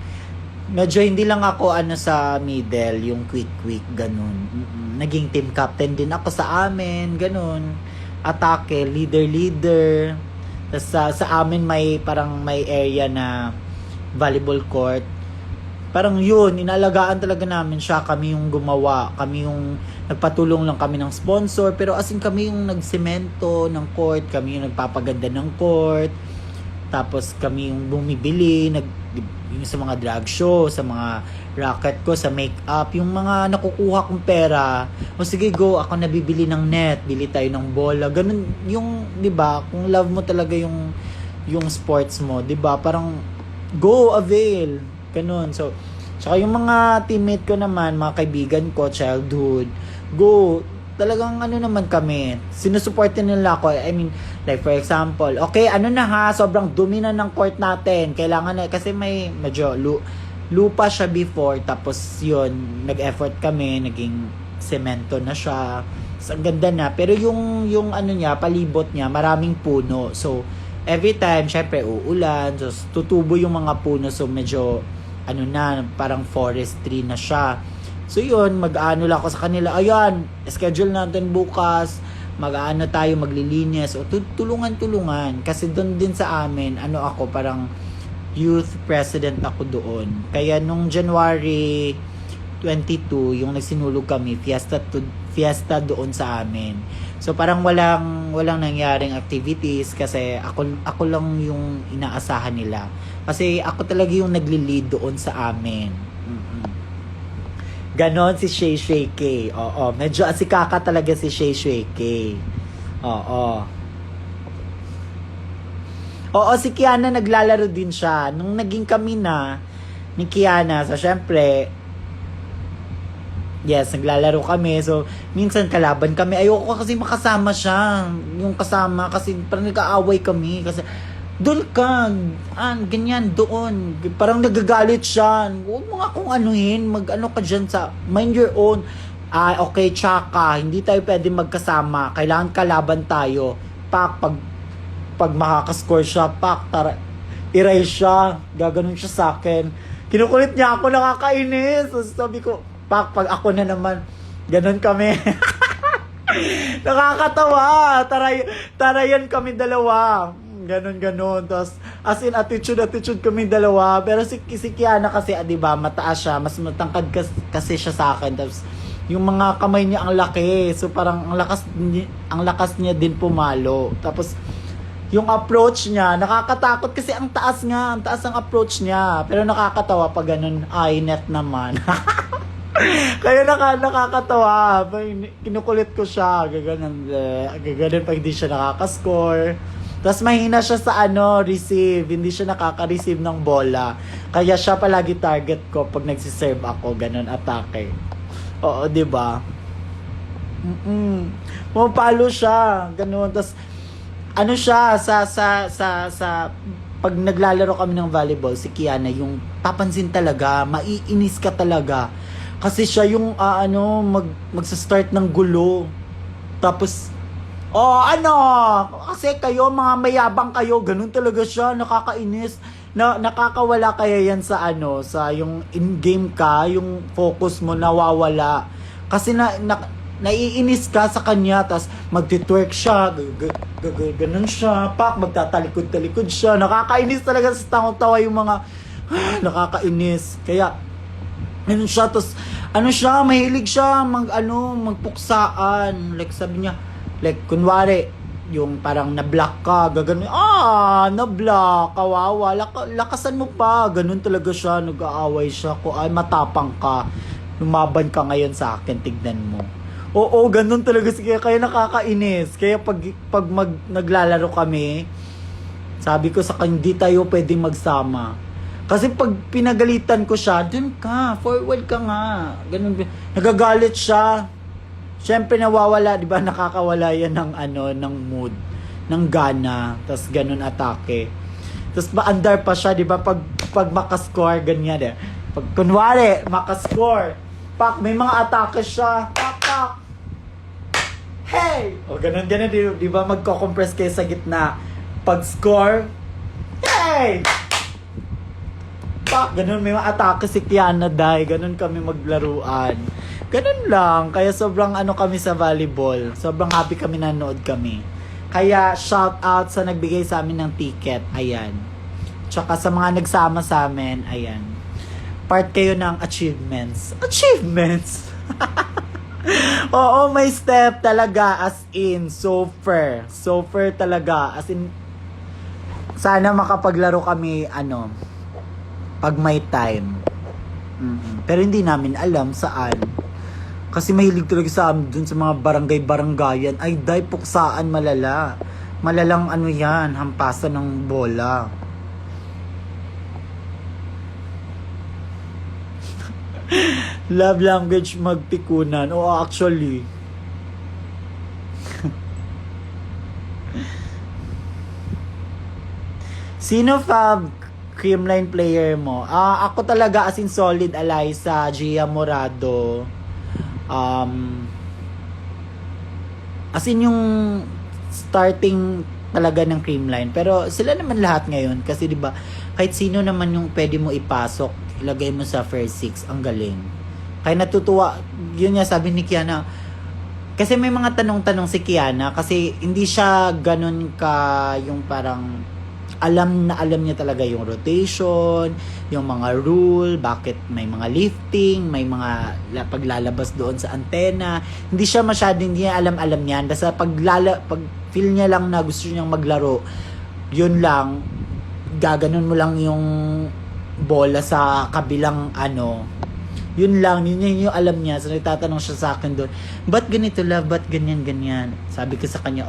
Medyo hindi lang ako sa middle, yung quick ganun. Naging team captain din ako sa amin, ganun. Atake, leader. Tapos sa amin may area na volleyball court. Parang yun, inalagaan talaga namin siya. Kami yung gumawa. Kami yung nagpatulong lang kami ng sponsor. Pero as in kami yung nagsemento ng court. Kami yung nagpapaganda ng court. Tapos kami yung bumibili. Yung sa mga drag show, sa mga racket ko, sa makeup. Yung mga nakukuha kong pera. O sige, go. Ako nabibili ng net. Bili tayo ng bola. Ganun yung, di ba? Kung love mo talaga yung sports mo, di ba? Parang go, avail. Ganun. So, saka yung mga teammate ko naman, mga kaibigan ko, childhood, go. Talagang naman kami. Sinusuportin nila ako. I mean, like for example, okay, sobrang dumi na ng court natin. Kailangan na, kasi may medyo lupa siya before. Tapos yun, nag-effort kami, naging semento na siya. So, ang ganda na. Pero yung niya, palibot niya, maraming puno. So, every time, syempre, uulan. So, tutubo yung mga puno. So, medyo parang forestry na siya. So yun, mag-ano lang ako sa kanila. Ayan, schedule natin bukas. Mag-ano tayo, maglilinis. O tulungan. Kasi doon din sa amin, ako, parang youth president ako doon. Kaya nung January 22, yung nagsinulog kami, fiesta doon sa amin. So parang walang nangyaring activities kasi ako lang yung inaasahan nila. Kasi ako talaga yung nagli-lead doon sa amin. Mm-mm. Ganon si Shay Shay K. Oo, medyo asikaka talaga si Shay Shay K. Oo. Oo, si Kiana naglalaro din siya. Nung naging kami na ni Kiana, so syempre, yes, naglalaro kami. So, minsan kalaban kami. Ayoko kasi makasama siya. Yung kasama, kasi parang nag-aaway kami. Kasi, doon ka, ganyan, doon. Parang nagagalit siya. Huwag mo nga akong anuhin. Mag-ano ka dyan sa, mind your own. Okay, tsaka, hindi tayo pwede magkasama. Kailangan kalaban tayo. Pag makakascore siya, erase siya. Gaganon siya sa akin. Kinukulit niya ako, nakakainis. So, sabi ko, pag ako na naman, ganon kami. Nakakatawa. Tarayan kami dalawa. Ganon. Tapos, as in, attitude kami dalawa. Pero si Kiana kasi, di ba, mataas siya. Mas matangkad kasi siya sa akin. Tapos, yung mga kamay niya ang laki. So, parang ang lakas niya din pumalo. Tapos, yung approach niya, nakakatakot kasi ang taas ang approach niya. Pero nakakatawa pag ganun, net naman. Kaya nakakatawa. Kinukulit ko siya, gaganon pag hindi siya nakakascore. Tapos mahina siya sa receive, hindi siya nakaka-receive ng bola. Kaya siya palagi target ko pag nagsiserve ako, ganon atake. Oo, di ba? Pumapalo siya, ganon. Tapos siya sa pag naglalaro kami ng volleyball, si Kiana yung papansin talaga, maiinis ka talaga. Kasi siya yung magsa-start ng gulo. Tapos kasi kayo mga mayabang kayo, ganun talaga siya, nakakainis. Nakakawala kaya yan sa sa yung in-game ka, yung focus mo nawawala. Kasi naiinis ka sa kanya, tas magtitwerk siya, ganun siya, magtatalikod-talikod siya, nakakainis talaga sa tawa yung mga, nakakainis, kaya, siya, tas, siya, mahilig siya, magpuksaan, like, sabi niya, like, kunwari, yung parang na-block ka, gagano, na-block, kawawa, lakasan mo pa, ganun talaga siya, nag-aaway siya, matapang ka, lumaban ka ngayon sa akin, tignan mo. Oo, ganun talaga siya. Kaya nakakainis. Kaya pag naglalaro kami, sabi ko sa kanya, hindi tayo pwedeng magsama. Kasi pag pinagalitan ko siya, dun ka, forward ka nga. Ganun. Nagagalit siya. Siyempre nawawala, di ba? Nakakawala yan ng ng mood, ng gana. Tapos ganun atake. Tapos maandar pa siya, di ba? Pag makascore, ganyan eh. Pag kunwari, makascore, may mga atake siya. Hey! O, ganun, di ba magko-compress kayo sa gitna. Pag-score, hey! Ganun, may mga atake si Kiana, ganun kami maglaruan. Ganun lang, kaya sobrang kami sa volleyball. Sobrang happy kami, nanood kami. Kaya, shout out sa nagbigay sa amin ng ticket, ayan. Tsaka sa mga nagsama sa amin, ayan. Part kayo ng achievements. Achievements! Oo, may step talaga, as in, so fair talaga, as in, sana makapaglaro kami, pag may time. Pero hindi namin alam saan. Kasi mahilig talaga sa amin dun sa mga barangay-barangayan, ay puksaan malala. Malalang yan, hampasan ng bola. Love language magpikunan. Actually. Sino Fab creamline player mo? Ako talaga as in solid Eliza, Gia Morado. As in yung starting talaga ng creamline. Pero sila naman lahat ngayon kasi 'di ba kahit sino naman yung pwede mo ipasok, ilagay mo sa first six, ang galing. Kaya natutuwa, yun nga sabi ni Kiana, kasi may mga tanong-tanong si Kiana, kasi hindi siya ganun ka, yung parang, alam niya talaga yung rotation, yung mga rule, bakit may mga lifting, may mga paglalabas doon sa antena. Hindi siya masyadong, hindi niya alam yan. Basta pag feel niya lang na gusto niyang maglaro, yun lang, gaganon mo lang yung bola sa kabilang yun lang, yun yung alam niya. So nagtatanong siya sa akin doon, ba't ganito love, ba't ganyan? Sabi ko sa kanya,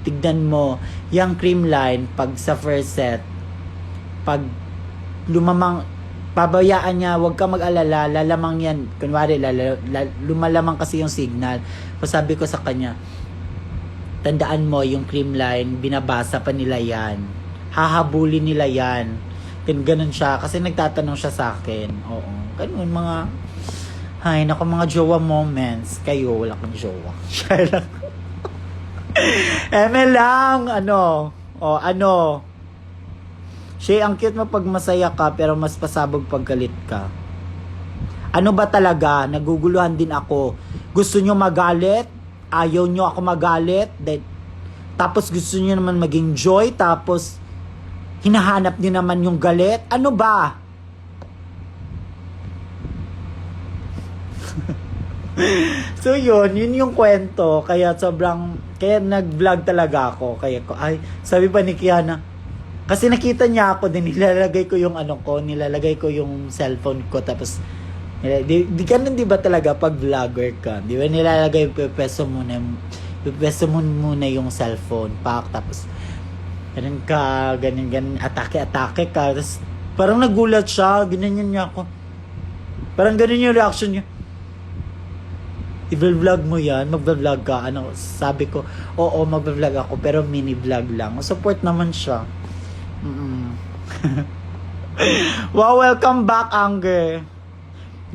tignan mo yung cream line pag sa first set, pag lumamang, pabayaan niya, huwag ka mag-alala, lalamang yan. Kunwari, lumalamang kasi yung signal. So sabi ko sa kanya, tandaan mo yung cream line, binabasa pa nila yan. Hahabulin nila yan. Ganun siya. Kasi nagtatanong siya sa akin. Oo. Ganun mga, ay, naku, mga jowa moments. Kayo, wala kang jowa. Siya lang. Eme lang, Shay, ang cute mo pag masaya ka, pero mas pasabog pag galit ka. Ano ba talaga? Naguguluhan din ako. Gusto nyo magalit? Ayaw nyo ako magalit? Tapos gusto nyo naman maging joy? Tapos hinahanap nyo naman yung galit? Ano ba? So yun yung kwento. Kaya nag-vlog talaga ako. Sabi pa ni Kiana, kasi nakita niya ako din, nilalagay ko yung cellphone ko, tapos ganun di ba talaga pag vlogger ka, di ba nilalagay, peso muna yung cellphone pack, tapos ganun, atake ka, tapos parang nagulat siya, ginanyan niya ako, parang ganun yung reaction niya, i-vlog mo yan, mag-vlog ka, sabi ko, oo, mag-vlog ako, pero mini vlog lang, support naman siya. Wow, welcome back, Anger.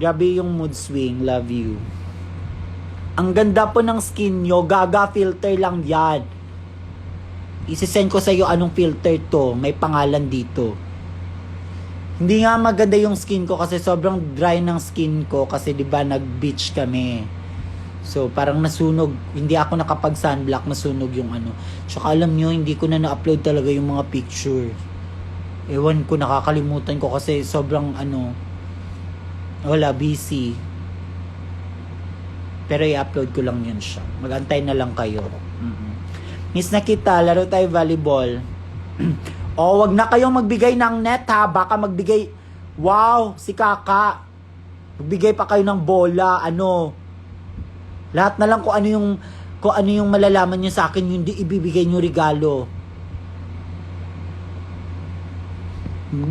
Grabe yung mood swing, love you. Ang ganda po ng skin nyo, Gaga filter lang yan. Isisend ko sa iyo anong filter to, may pangalan dito. Hindi nga maganda yung skin ko kasi sobrang dry ng skin ko kasi 'di ba nag-beach kami. So, parang nasunog. Hindi ako nakapag-sunblock, nasunog yung Tsaka alam nyo, hindi ko na na-upload talaga yung mga picture. Ewan ko, nakakalimutan ko kasi sobrang wala, busy. Pero i-upload ko lang yun siya. Mag-antay na lang kayo. Miss na kita, laro tayo volleyball. Wag na kayong magbigay ng net ha. Baka magbigay, wow, si Kaka. Magbigay pa kayo ng bola, lahat na lang kung ano yung malalaman niyo sa akin, yung di ibibigay niyo regalo.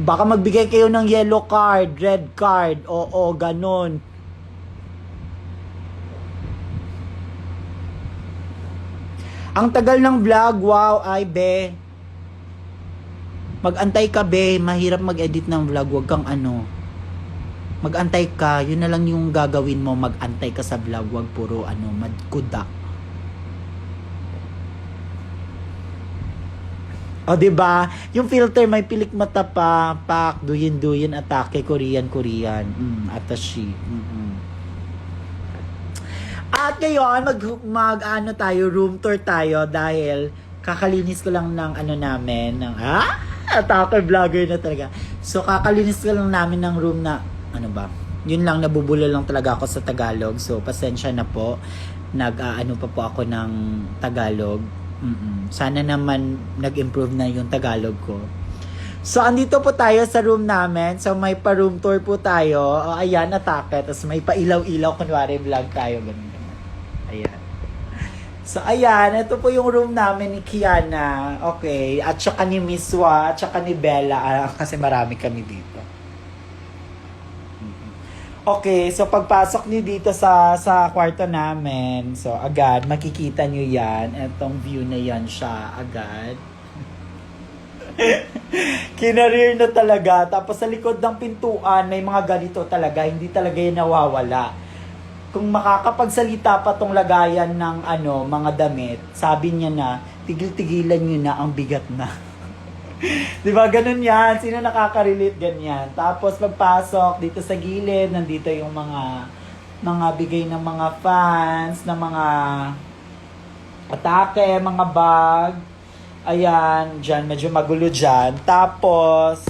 Baka magbigay kayo ng yellow card, red card, oo, ganon. Ang tagal ng vlog, wow, ay be. Mag-antay ka be, mahirap mag-edit ng vlog, wag kang mag-antay ka, yun na lang yung gagawin mo, mag-antay ka sa vlog, wag puro madkudak. O diba? Yung filter may pilik mata pa, pak, duyin, atake, Korean, atashi. At ngayon, tayo, room tour tayo dahil kakalinis ko lang ng namin, atake vlogger na talaga. So, kakalinis ko lang namin ng room na yun lang, nabubula lang talaga ako sa Tagalog. So, pasensya na po. Pa po ako ng Tagalog. Sana naman nag-improve na yung Tagalog ko. So, andito po tayo sa room namin. So, may pa-room tour po tayo. Ayan, atake. Tapos may pa-ilaw-ilaw. Kunwari, vlog tayo. Ganun. Ayan. So, ayan. Ito po yung room namin ni Kiana. Okay. At saka ni Miswa. At saka ni Bella. Kasi marami kami dito. Okay, so pagpasok niyo dito sa kwarto namin, so agad makikita niyo 'yan, etong view na 'yan siya agad. Kinareer na talaga. Tapos sa likod ng pintuan may mga ganito talaga, hindi talaga 'yan nawawala. Kung makakapagsalita pa tong lagayan ng mga damit, sabi niya na tigil-tigilan niyo na, ang bigat na. Diba, ganun yan. Sino nakaka-relate ganyan? Tapos, pagpasok, dito sa gilid, nandito yung mga bigay ng mga fans, ng mga atake, mga bag. Ayan, dyan, medyo magulo dyan. Tapos,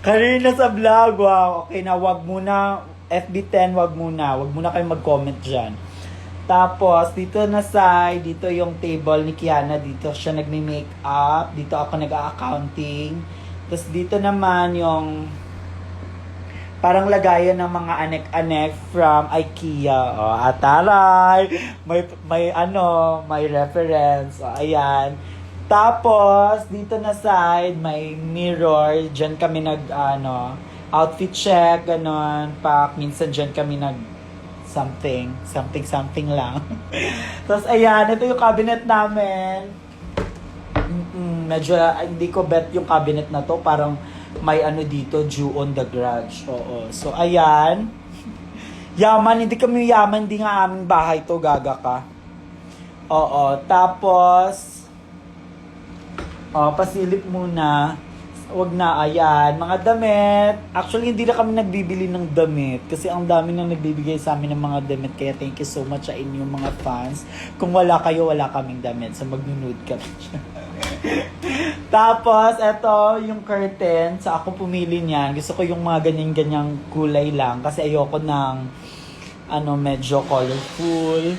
kanina sa vlog, wow, okay na, wag muna, FB10, wag muna kayong mag-comment dyan. Tapos, dito na side, dito yung table ni Kiana. Dito siya nagme-makeup. Dito ako nag-accounting. Tapos dito naman yung parang lagayan ng mga anek-anek from IKEA. O, ataray! May reference. O, ayan. Tapos, dito na side, may mirror. Diyan kami outfit check, ganon. Minsan diyan kami something lang. Tapos, ayan, ito yung cabinet namin. Medyo, hindi ko bet yung cabinet na to. Parang may dito, due on the garage. Oo. So, ayan. Yaman, hindi kami yaman. Hindi nga aming bahay to, gaga ka. Oo. Tapos, pasilip muna. Wag na, ayan. Mga damit. Actually, hindi na kami nagbibili ng damit. Kasi ang dami nang nagbibigay sa amin ng mga damit. Kaya thank you so much sa inyong mga fans. Kung wala kayo, wala kaming damit. So, mag-nude kami. Tapos, eto yung curtain. Sa ako pumili niyan. Gusto ko yung mga ganyan-ganyang kulay lang. Kasi ayoko ng medyo colorful.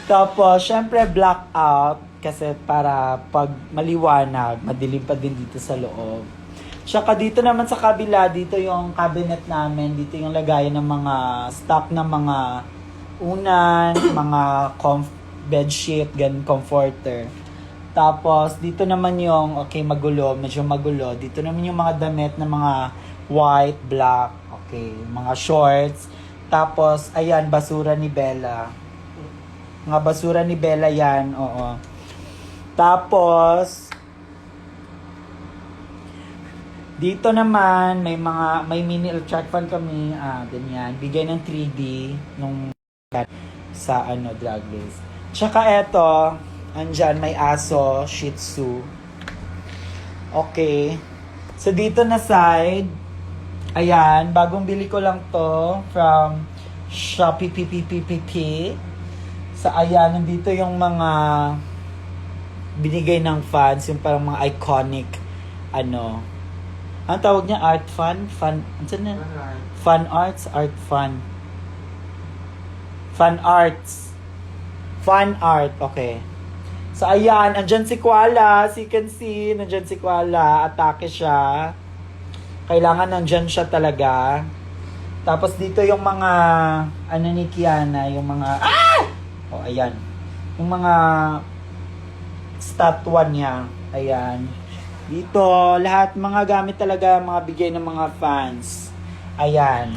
Tapos, syempre, blackout. Kasi para pag maliwanag, madilim pa din dito sa loob. Tsaka dito naman sa kabila, dito yung cabinet namin. Dito yung lagayan ng mga stock ng mga unan, mga bedsheet, comforter. Tapos, dito naman yung, medyo magulo. Dito naman yung mga damit na mga white, black, mga shorts. Tapos, ayan, basura ni Bella. Mga basura ni Bella yan, oo. Tapos, dito naman, may mini electric fan kami, ganyan. Bigay ng 3D nung sa drag race. Tsaka eto, andyan, may aso, Shih Tzu. Okay. So, dito na side, ayan, bagong bili ko lang to from Shopee PPPPP. Sa ayan, nandito yung mga binigay ng fans, yung parang mga iconic, ang tawag niya, art fan? Fan arts? Art fan. Fan arts. Fan art, okay. So, ayan, andyan si Koala, as you can see, nandyan si Koala, atake siya. Kailangan nandyan siya talaga. Tapos, dito yung mga, ni Kiana, yung mga, ayan. Yung mga statwa niya. Ayan. Dito, lahat mga gamit talaga, mga bigay ng mga fans. Ayan.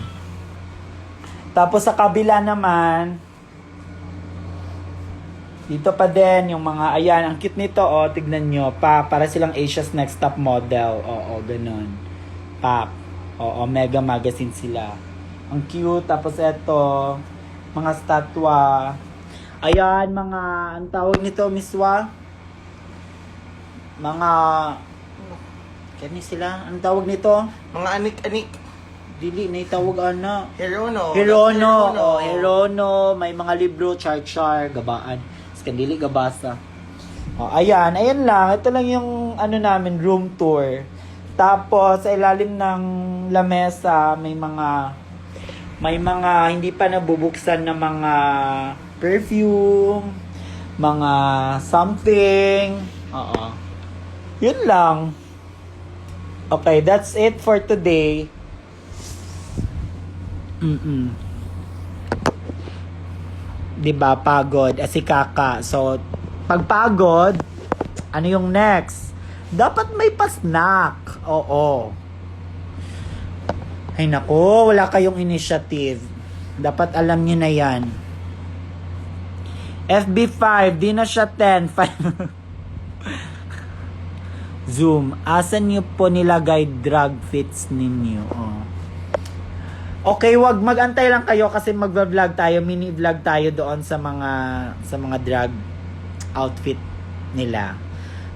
Tapos sa kabila naman, dito pa din yung mga, ayan, ang cute nito, tignan nyo, para silang Asia's Next Top Model. Ganun. Mega magazine sila. Ang cute. Tapos eto, mga statwa. Ayan, ang tawag nito, Miswa? Mga, sila? Ang tawag nito? Mga anik-anik. Dili, naitawag Hirono. Hirono. May mga libro, char-char, gabaan. Skandili, gabasa. Ayan lang. Ito lang yung, namin, room tour. Tapos, sa ilalim ng lamesa, may mga hindi pa nabubuksan na mga perfume, mga something. Yun lang. Okay, that's it for today. Diba, pagod. Si Kaka. So, pag pagod, ano yung next? Dapat may pa-snack. Oo. Ay nako, wala kayong initiative. Dapat alam nyo na yan. FB5, di na siya 10. Zoom, asan nyo po nilagay drag fits ninyo? Okay, wag magantay lang kayo kasi magva-vlog tayo, mini vlog tayo doon sa mga drag outfit nila.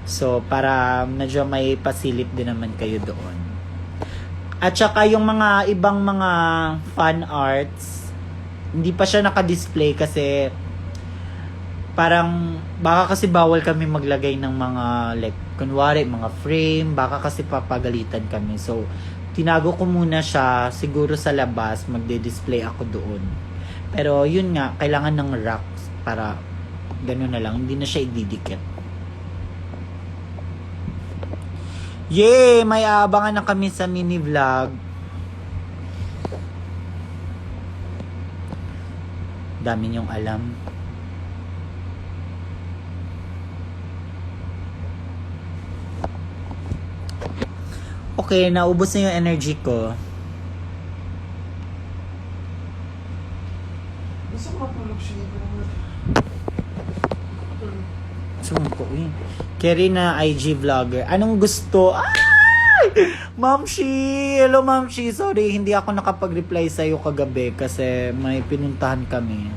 So, para medyo may pasilip din naman kayo doon. At saka yung mga ibang mga fan arts, hindi pa siya naka-display kasi parang baka kasi bawal kami maglagay ng mga kunwari mga frame, baka kasi papagalitan kami. So, tinago ko muna siya, siguro sa labas magde-display ako doon. Pero yun nga, kailangan ng rocks para gano'n na lang. Hindi na siya ididikit. Yay! May aabangan na kami sa mini vlog. Dami niyong alam. Okay, naubos na yung energy ko. Gusto ko matulog siya. Sumko eh. Kerry na IG vlogger. Anong gusto? Ay! Mamshi! Hello, Mamshi. Sorry, hindi ako nakapag-reply sa'yo kagabi kasi may pinuntahan kami.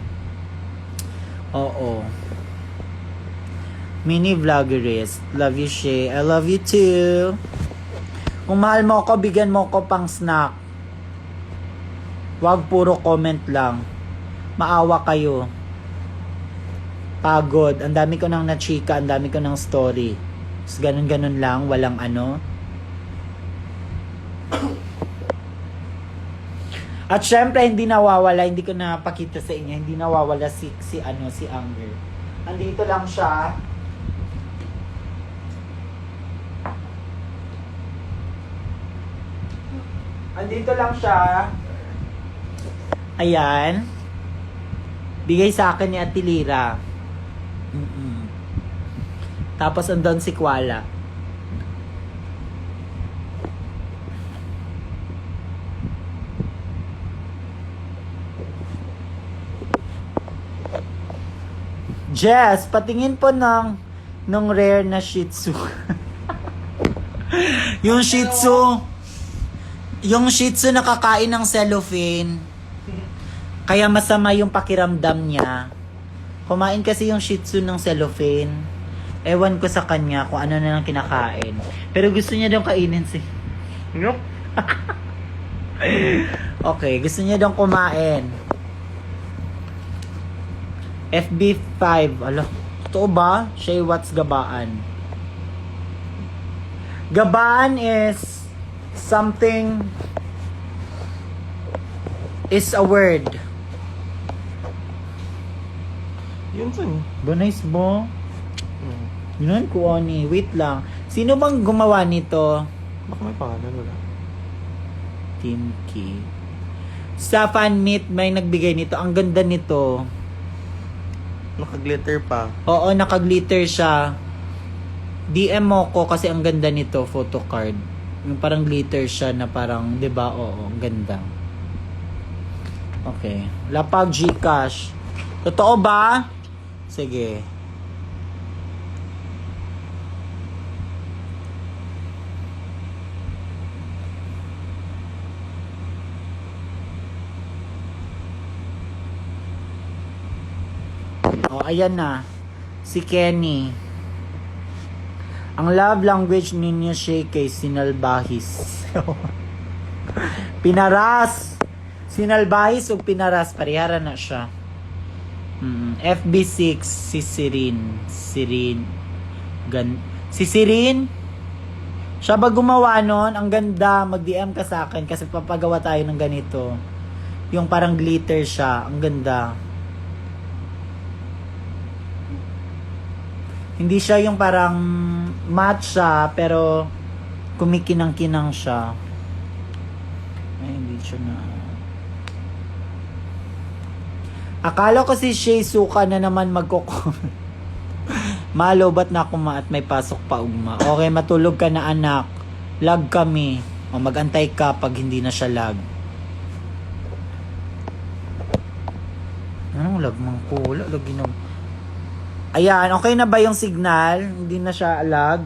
Oo. Mini vloggerist. Love you, Shay. I love you too. Kung mahal mo ako, bigyan mo ako pang snack. Wag puro comment lang. Maawa kayo. Pagod. Ang dami ko nang nachika, ang dami ko nang story. Tapos ganun-ganun lang, walang ano. At syempre, hindi nawawala, hindi ko napakita sa inyo, hindi nawawala si Anger. Andito lang siya. Andito lang siya. Ayan. Bigay sa akin ni Ate Lira. Tapos andun si Kuala. Jess, patingin po ng rare na Shih Tzu. Yung Shih Tzu, nakakain ng cellophane. Kaya masama yung pakiramdam niya. Kumain kasi yung Shih Tzu ng cellophane. Ewan ko sa kanya kung ano na lang kinakain. Pero gusto niya daw kainin si... Nope. Okay, gusto niya daw kumain. FB5. Alo, totoo ba? Shay, what's gabaan? Gabaan is something... is a word. Yun saan? Bonais mo? Yun ko ni. Wait lang. Sino bang gumawa nito? Baka may pangalan, wala. Team Key. Sa fan meet may nagbigay nito. Ang ganda nito. Naka-glitter pa. Oo, naka-glitter siya. DM mo ko kasi ang ganda nito, photo card. Yung parang glitter siya na parang, 'di ba? Oo, ang ganda. Okay. Lapag Gcash. Totoo ba? Sige. Oh, ayan na. Si Kenny. Ang love language ninyo siya kay Sinalbahis. Pinaras! Sinalbahis o pinaras, parihara na siya. FB6, si Sirin. Si Sirin? Siya ba gumawa nun? Ang ganda, mag-DM ka sa akin kasi papagawa tayo ng ganito. Yung parang glitter siya. Ang ganda. Hindi siya yung parang matte siya, pero kumikinang-kinang siya. Ay, hindi siya na... Akala ko si Shay suka na naman magko-comment. Malobat na ako at may pasok pa ugma. Okay, matulog ka na anak. Lag kami. O magantay ka pag hindi na siya lag. Anong lag mang pula? Lagi na... Ayan, okay na ba yung signal? Hindi na siya lag.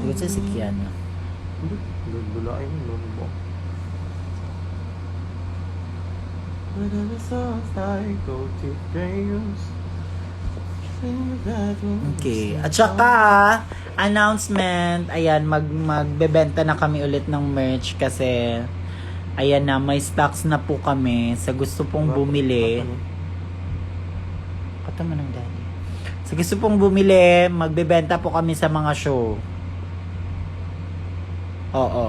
Dito sa sikyan. Bulain mo mo. Okay. At saka, announcement, ayan, magbebenta na kami ulit ng merch kasi, ayan na, may stocks na po kami sa gusto pong bumili. Kataman ng daddy. Sa gusto pong bumili, magbebenta po kami sa mga show. Oo.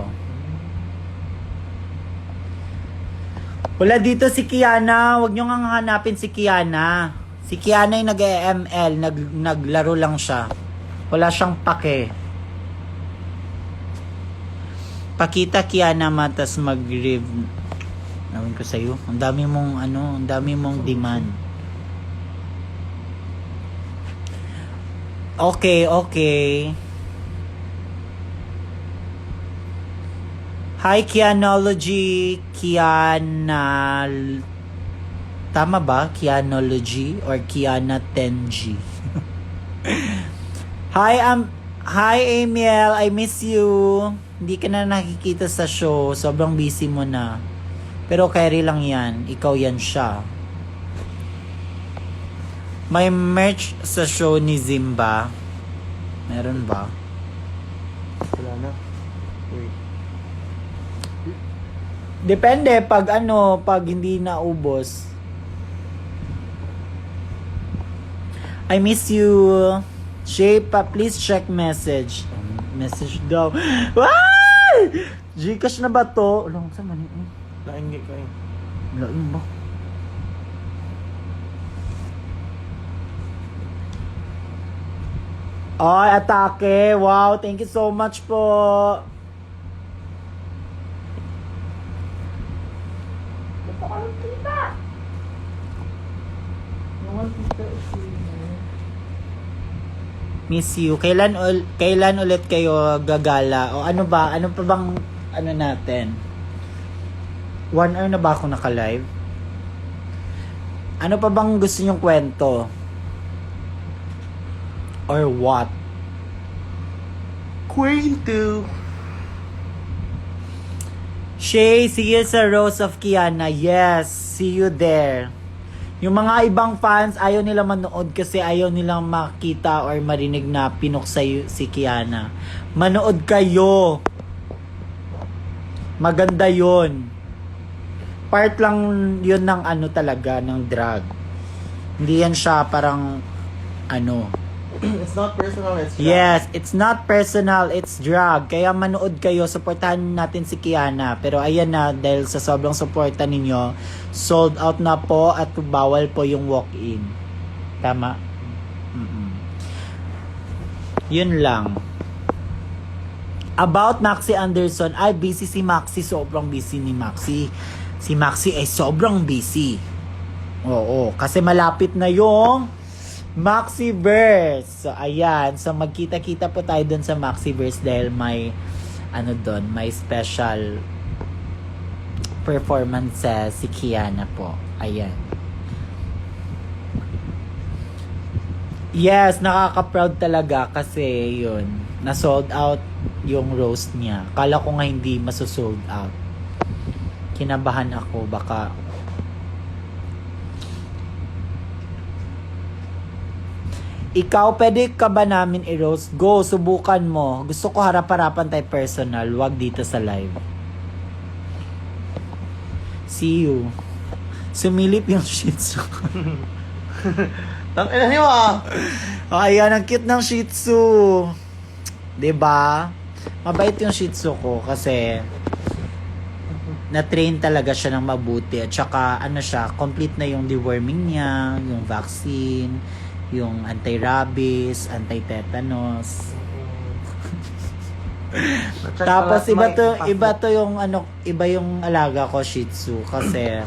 Wala dito si Kiana. Huwag nyo nga hanapin si Kiana. Si Kiana yung nag-EML. Naglaro lang siya. Wala siyang pake. Pakita Kiana matas mag-rev. Nawin ko sa'yo. Ang dami mong ang dami mong demand. Okay. Hi, Kianology. Tama ba? Kianology or Kiana Tenji? Hi, Amiel. I miss you. Hindi ka na nakikita sa show. Sobrang busy mo na. Pero carry lang yan. Ikaw yan siya. May merch sa show ni Zimba. Meron ba? Wala na. Wait. Depende pag hindi naubos. I miss you. Shape, please check message. Message daw. Why? Gcash na ba to? Alam sa mani. Naingi ka eh. Lain ba? Ay, atake. Wow, thank you so much po. Miss you. Kailan ulit kayo gagala? O ano ba? Ano pa bang natin? 1 hour na ba ako naka-live? Ano pa bang gusto nyong kwento? Or what? Kwento. Shay, see you sa Rose of Kiana. Yes, see you there. Yung mga ibang fans, ayaw nila manood kasi ayaw nilang makita or marinig na pinuksa si Kiana. Manood kayo. Maganda yun. Part lang yun ng talaga, ng drag. Hindi yan siya parang It's not personal, it's drag. Yes, it's not personal, it's drag. Kaya manood kayo, supportahan natin si Kiana. Pero ayan na, dahil sa sobrang suporta ninyo, sold out na po at bawal po yung walk-in. Tama? Yun lang. About Maxi Anderson, ay busy si Maxi, sobrang busy ni Maxi. Si Maxi ay sobrang busy. Oo, kasi malapit na yung Maxiverse. So, ayan. So, magkita-kita po tayo dun sa Maxiverse dahil may, may special performance si Kiana po. Ayan. Yes, nakaka-proud talaga kasi yun, na-sold out yung roast niya. Kala ko nga hindi maso-sold out. Kinabahan ako, baka ikaw, pwede ka ba namin i-roast? Go, subukan mo. Gusto ko harap-harapan tayo personal. Wag dito sa live. See you. Sumilip yung Shih Tzu. Tangina niyo ah! Ayan, ang cute ng Shih Tzu. 'Di ba? Mabait yung Shih Tzu ko kasi na-train talaga siya ng mabuti. At saka, siya, complete na yung deworming niya, yung vaccine, yung anti-rabies, anti-tetanus. Tapos iba to yung iba yung alaga ko Shih Tzu kasi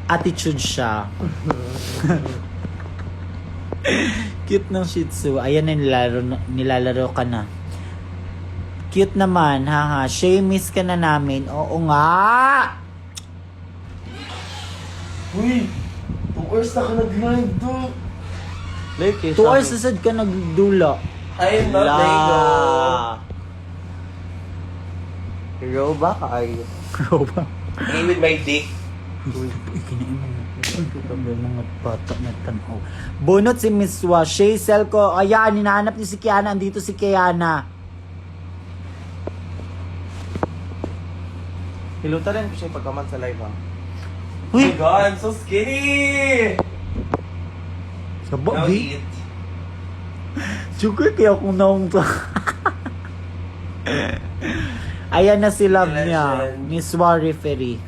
attitude siya. Cute ng Shih Tzu. Ayan na nilalaro ka na. Cute naman, haha. Shay, miss ka na namin. Oo nga. Uy! 2 hours na ka nag-live to. Like 2 hours asad ka nagdula. I'm not Lego. Hero ba kayo? Bro ba? Me with my dick. Mga bata na tanaw. Bunot si Miss Wa. Shay, sell ko. Ayan, hinahanap niyo si Kiana. Andito si Kiana. Hiluta rin ko siya pagkaman sa live ha. Uy! Oh my God, I'm so skinny! Saba, Now B? eat. Sugar kaya kung naong to. Ayan na si love niya. Legend. Miss War referee.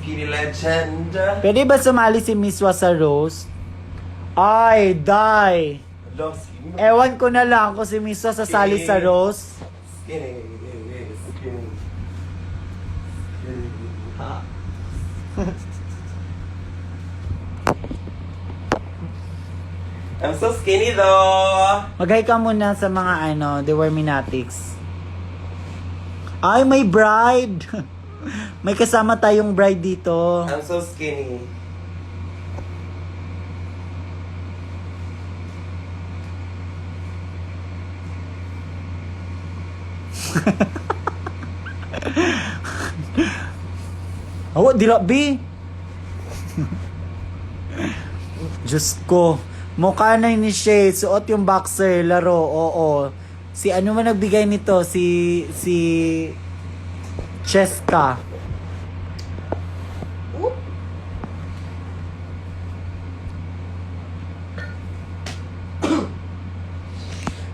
Skinny legend. Pwede ba sumali si Miss Wa sa roast? Ay, die. Love skinny. Ewan ko na lang kung si Miss Wa sasali sa roast. Skinny. Skinny. Ha? I'm so skinny though. Mag-hi ka muna sa mga The Worminatics. Ay, may bride! May kasama tayong bride dito. I'm so skinny. Oh, dila B. Diyos ko. Mukha na ni Shay. Suot yung boxer. Laro. Oo. Si ano man nagbigay nito? Si Cheska.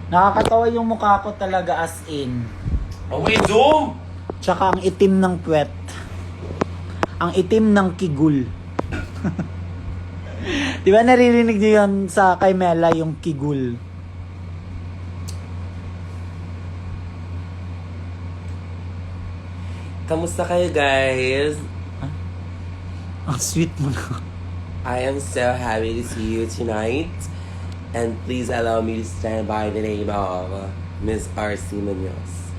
Nakakatawa yung mukha ko talaga as in. Oh wait, Zoom! Tsaka ang itim ng puwet. Ang itim ng kigul. Di ba naririnig niyo yun sa kay Mela, yung kigul? Kamusta kayo guys? Ang sweet mo na. I am so happy to see you tonight. And please allow me to stand by the name of Miss R.C. Munoz.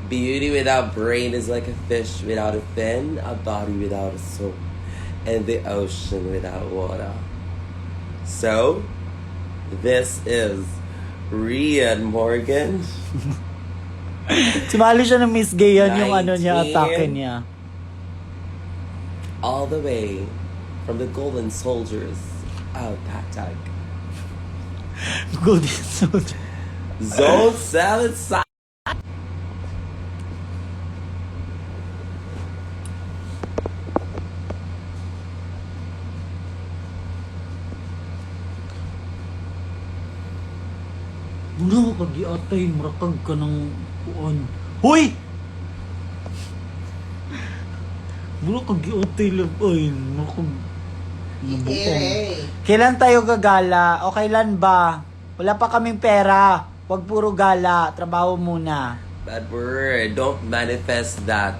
Beauty without brain is like a fish without a fin, a body without a soul, and the ocean without water. So, this is Rian Morgan. Sumali siya ng Miss Gayan yung 19. atake niya. All the way from the Golden Soldiers of Patag. Golden Soldier. Zone 7 side. Muna ka giatay, marakag ka ng kuan. Hoy! Muna ka giatay lang, ay, marakag. Nabuong. Kailan tayo gagala? O kailan ba? Wala pa kaming pera. Huwag puro gala. Trabaho muna. Bad word. Don't manifest that.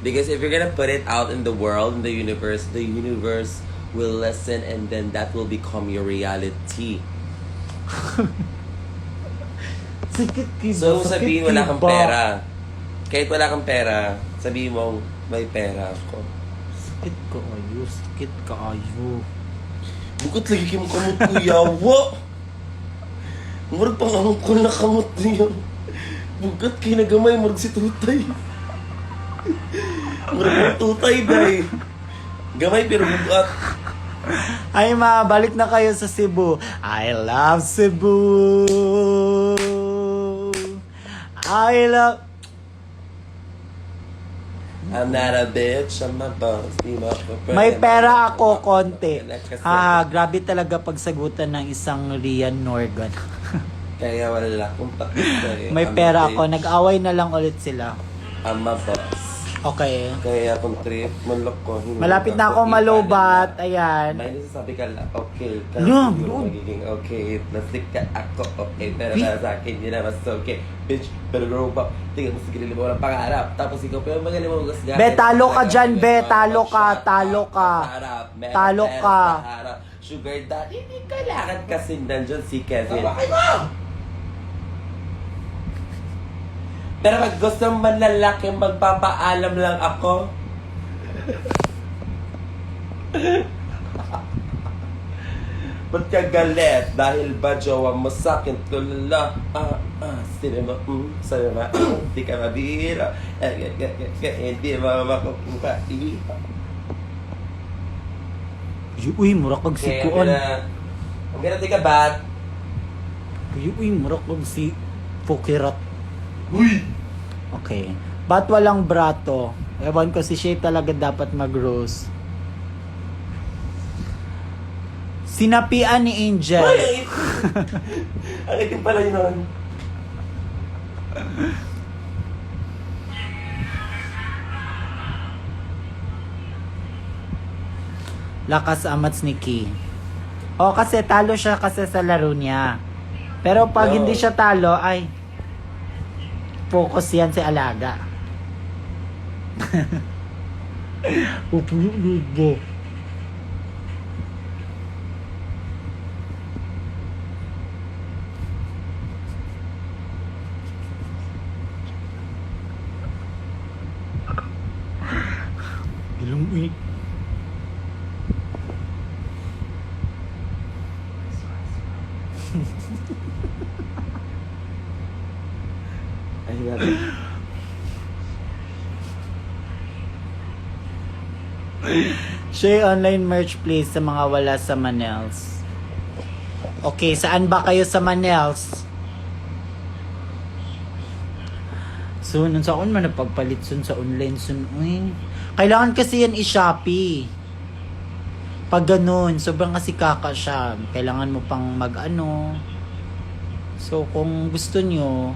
Because if you're gonna put it out in the world, in the universe will listen and then that will become your reality. Sakit kiba. So, sakit sabihin wala kang kiba. pera. Kahit wala kang pera, sabihin mo may pera ako. Sakit ka ayo. Sakit ka ayo. Bukot lagi kayo kamot ko, yawa. Murag pang angkol na kamot niyo. Bukat kayo nagamay, murag si tutay. Murag tutay, day. Gamay pero bukat. Ay ma, balik na kayo sa Cebu. I love Cebu. I love... I'm not a bitch, I'm a boss. Di ba? May pera ako, konti. Grabe talaga pagsagutan ng isang Rian Morgan. Kaya wala akong pakita. May pera ako. Nag-away na lang ulit sila. I'm a boss. Okay. Kaya kung trip, malok ko. Malapit na ako malubat. Ayan. May nasasabi ka lang, okay. No, Kasi siguro no. magiging okay. Plastic ka ako, okay. Pero Bi- para sa akin, yun na mas okay. Bitch, pero robot. Tingnan mo sa gilili mo walang pangarap. Tapos ikaw, pero magaling mo gasgasin. Be, talo ka dyan, be. Talo ka, talo ka. Talo ka. Sugar daddy, hindi kailangan kasi nandyan si Kevin. Pero pag gusto man lalaki, magpapaalam lang ako. Ba't ka galit? Dahil ba jowa mo sa'kin tulala? Sino mo? Sa'yo ba? Hindi ka mabihira. Hindi mo makukuha. Uy, murakag si Kuan. I'm gonna take a bath. Uy, murakag si Pokirat. Uy! Okay. Ba't walang brato? Ewan ko si Shay talaga dapat mag-rose. Sinapian ni Angel. Ay, ang itim pala yun. Lakas amats ni Ki. O, kasi talo siya kasi sa laro niya. Pero pag No. hindi siya talo, ay, focus yan si Alaga. Upululod mo. Ilong eh. Ay, natin. Share online merch please sa mga wala sa Manels. Okay, saan ba kayo sa Manels? So, nun sa man napagpalit sun sa online sun. Uy. Kailangan kasi yan i-Shopee. Pag ganun, sobrang kasi kaka siya. Kailangan mo pang mag-ano. So, kung gusto nyo,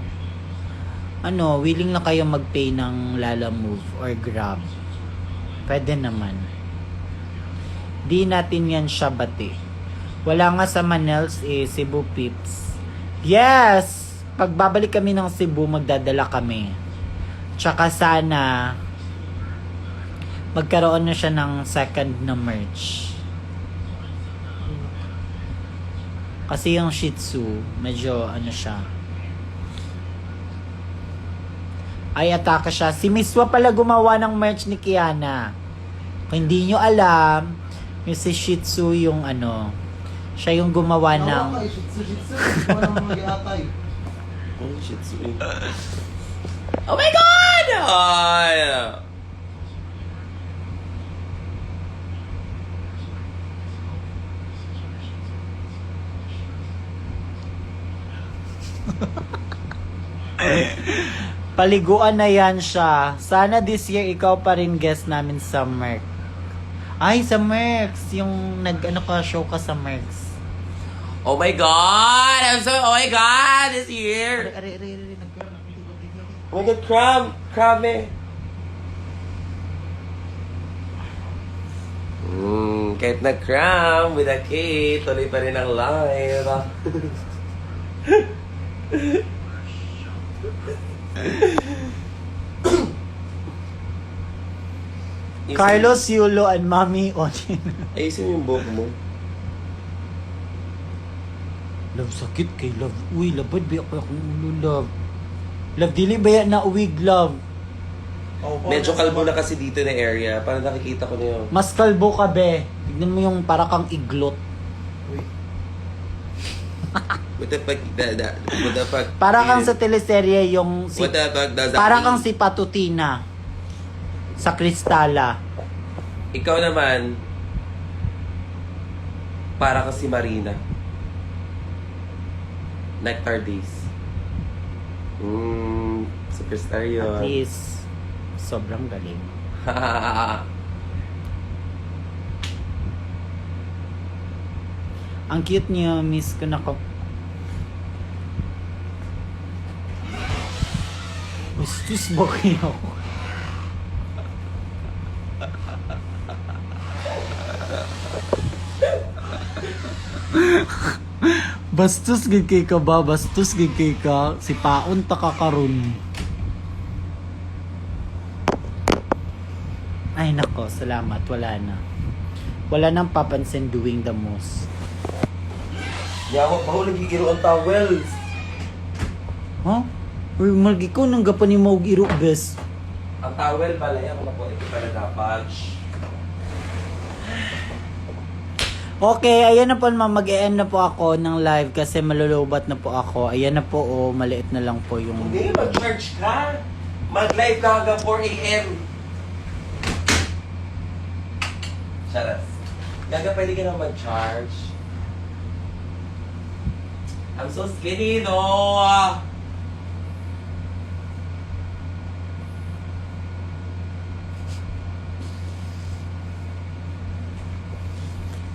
willing na kayo mag-pay ng Lalamove or Grab. Pwede naman. Di natin yan siya bati. Wala nga sa Manels Cebu Pips. Yes! Pagbabalik kami ng Cebu, magdadala kami. Tsaka sana magkaroon na siya ng second na merch. Kasi yung Shih Tzu, medyo siya. Ay, atake siya. Si Miswa pala gumawa ng merch ni Kiana. Kung hindi nyo alam, yung si Shih Tzu yung siya yung gumawa ng... Oh, shit, sweet. Oh my God! Ay! Paliguan na yan siya. Sana this year ikaw pa rin guest namin sa Merc. Ay, sa Mercs. Yung show ka sa Mercs. Oh my God! Oh my God! This year! Oh my God, crab eh. Kahit na crab with a K, tuloy pa rin ang live. Carlos Yulo and Mami Onin. Ayusin mo yung buhok mo. Love, sakit kay Love. Uy, labad ba ako akong ulo, Love? Love, dili ba yan na uwig, Love? Medyo kalbo na kasi dito na area. Parang nakikita ko na yun. Mas kalbo ka, be. Tignan mo yung para kang iglot. What the fuck? Para kang sa teleserye yung... What the fuck does that Para mean? kang si Patutina. Sa Kristala. Ikaw naman, para ka si Marina. Nectar Days. Superstar At yun. least, sobrang galing. Ang cute niyo, miss ko na ko. Bastos ba kayo? Bastos gid kay ka ba? Bastos gid kay ka. Si Paon ta ka karon. Ay nako, salamat. Wala na. Wala nang papansin doing the most. Yawa, mahulog igiro ang towels. Huh? Uy, malgi ko nang gapan ni mo og iro, bes. Ang towel pala yan, kung nakuha ito pala dapat. Okay, ayan na po mag-e-end na po ako ng live kasi malulubat na po ako. Ayan na po, maliit na lang po yung... Hindi, mag-charge ka. Mag-live ka hanggang 4 a.m. Charas. Gaga, pwede ka na mag-charge. I'm so skinny, though.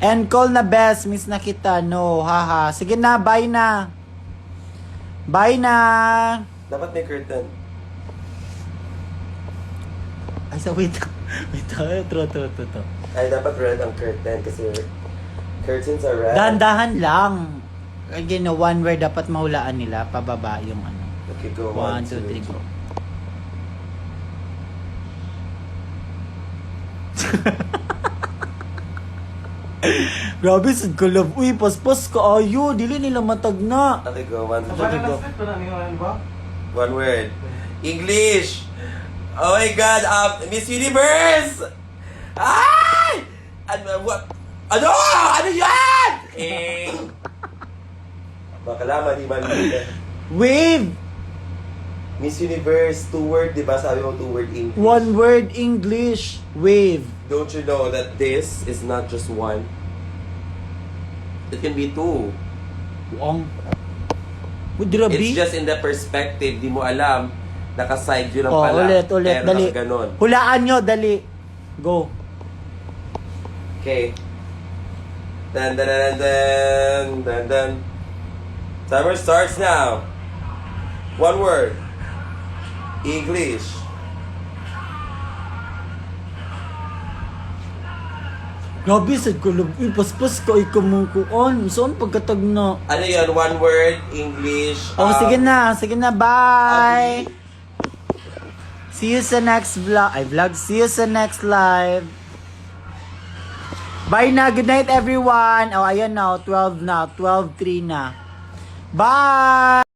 And call na best, miss na kita. No, haha. Sige na, bye na. Bye na. Dapat may curtain. Ay, wait. Wait, true. Ay, dapat red ang curtain kasi curtains are red. Dahan-dahan lang. Again, no, one word dapat mahulaan nila. Pababa yung ano. Okay, go. 1, 2, 3, go. Grabe, sad ka love. Uy, paspas ka ayo. Dili nila matag na. Okay, go. 1, 2, Okay, 3. go. One word. English. Oh my God. Miss Universe. Ay! Ano? What? Ano? Ano yan? Baka laman, di man. Wave. Miss Universe, 2 word, di ba? Sabi mo 2 word English. One word English. Wave. Don't you know that this is not just one? It can be 2. Ang. Udrabi. It's just in the perspective, di mo alam. Naka-side view lang Oh, pala. ulit. Pero Dali. nakaganon. Hulaan nyo, dali. Go. Okay. Dun, dun, dun, dun, dun, dun. Timer starts now. One word. English. Grabe, sad ka love. Uy, paspas ka. Ikaw mong kuon. Saan pagkatag na? Ano yun? One word. English. Oh, sige na. Sige na. Bye. See you sa next vlog. See you sa next live. Bye na. Good night, everyone. Oh, ayan na. 12 na. 12:03 na. Bye!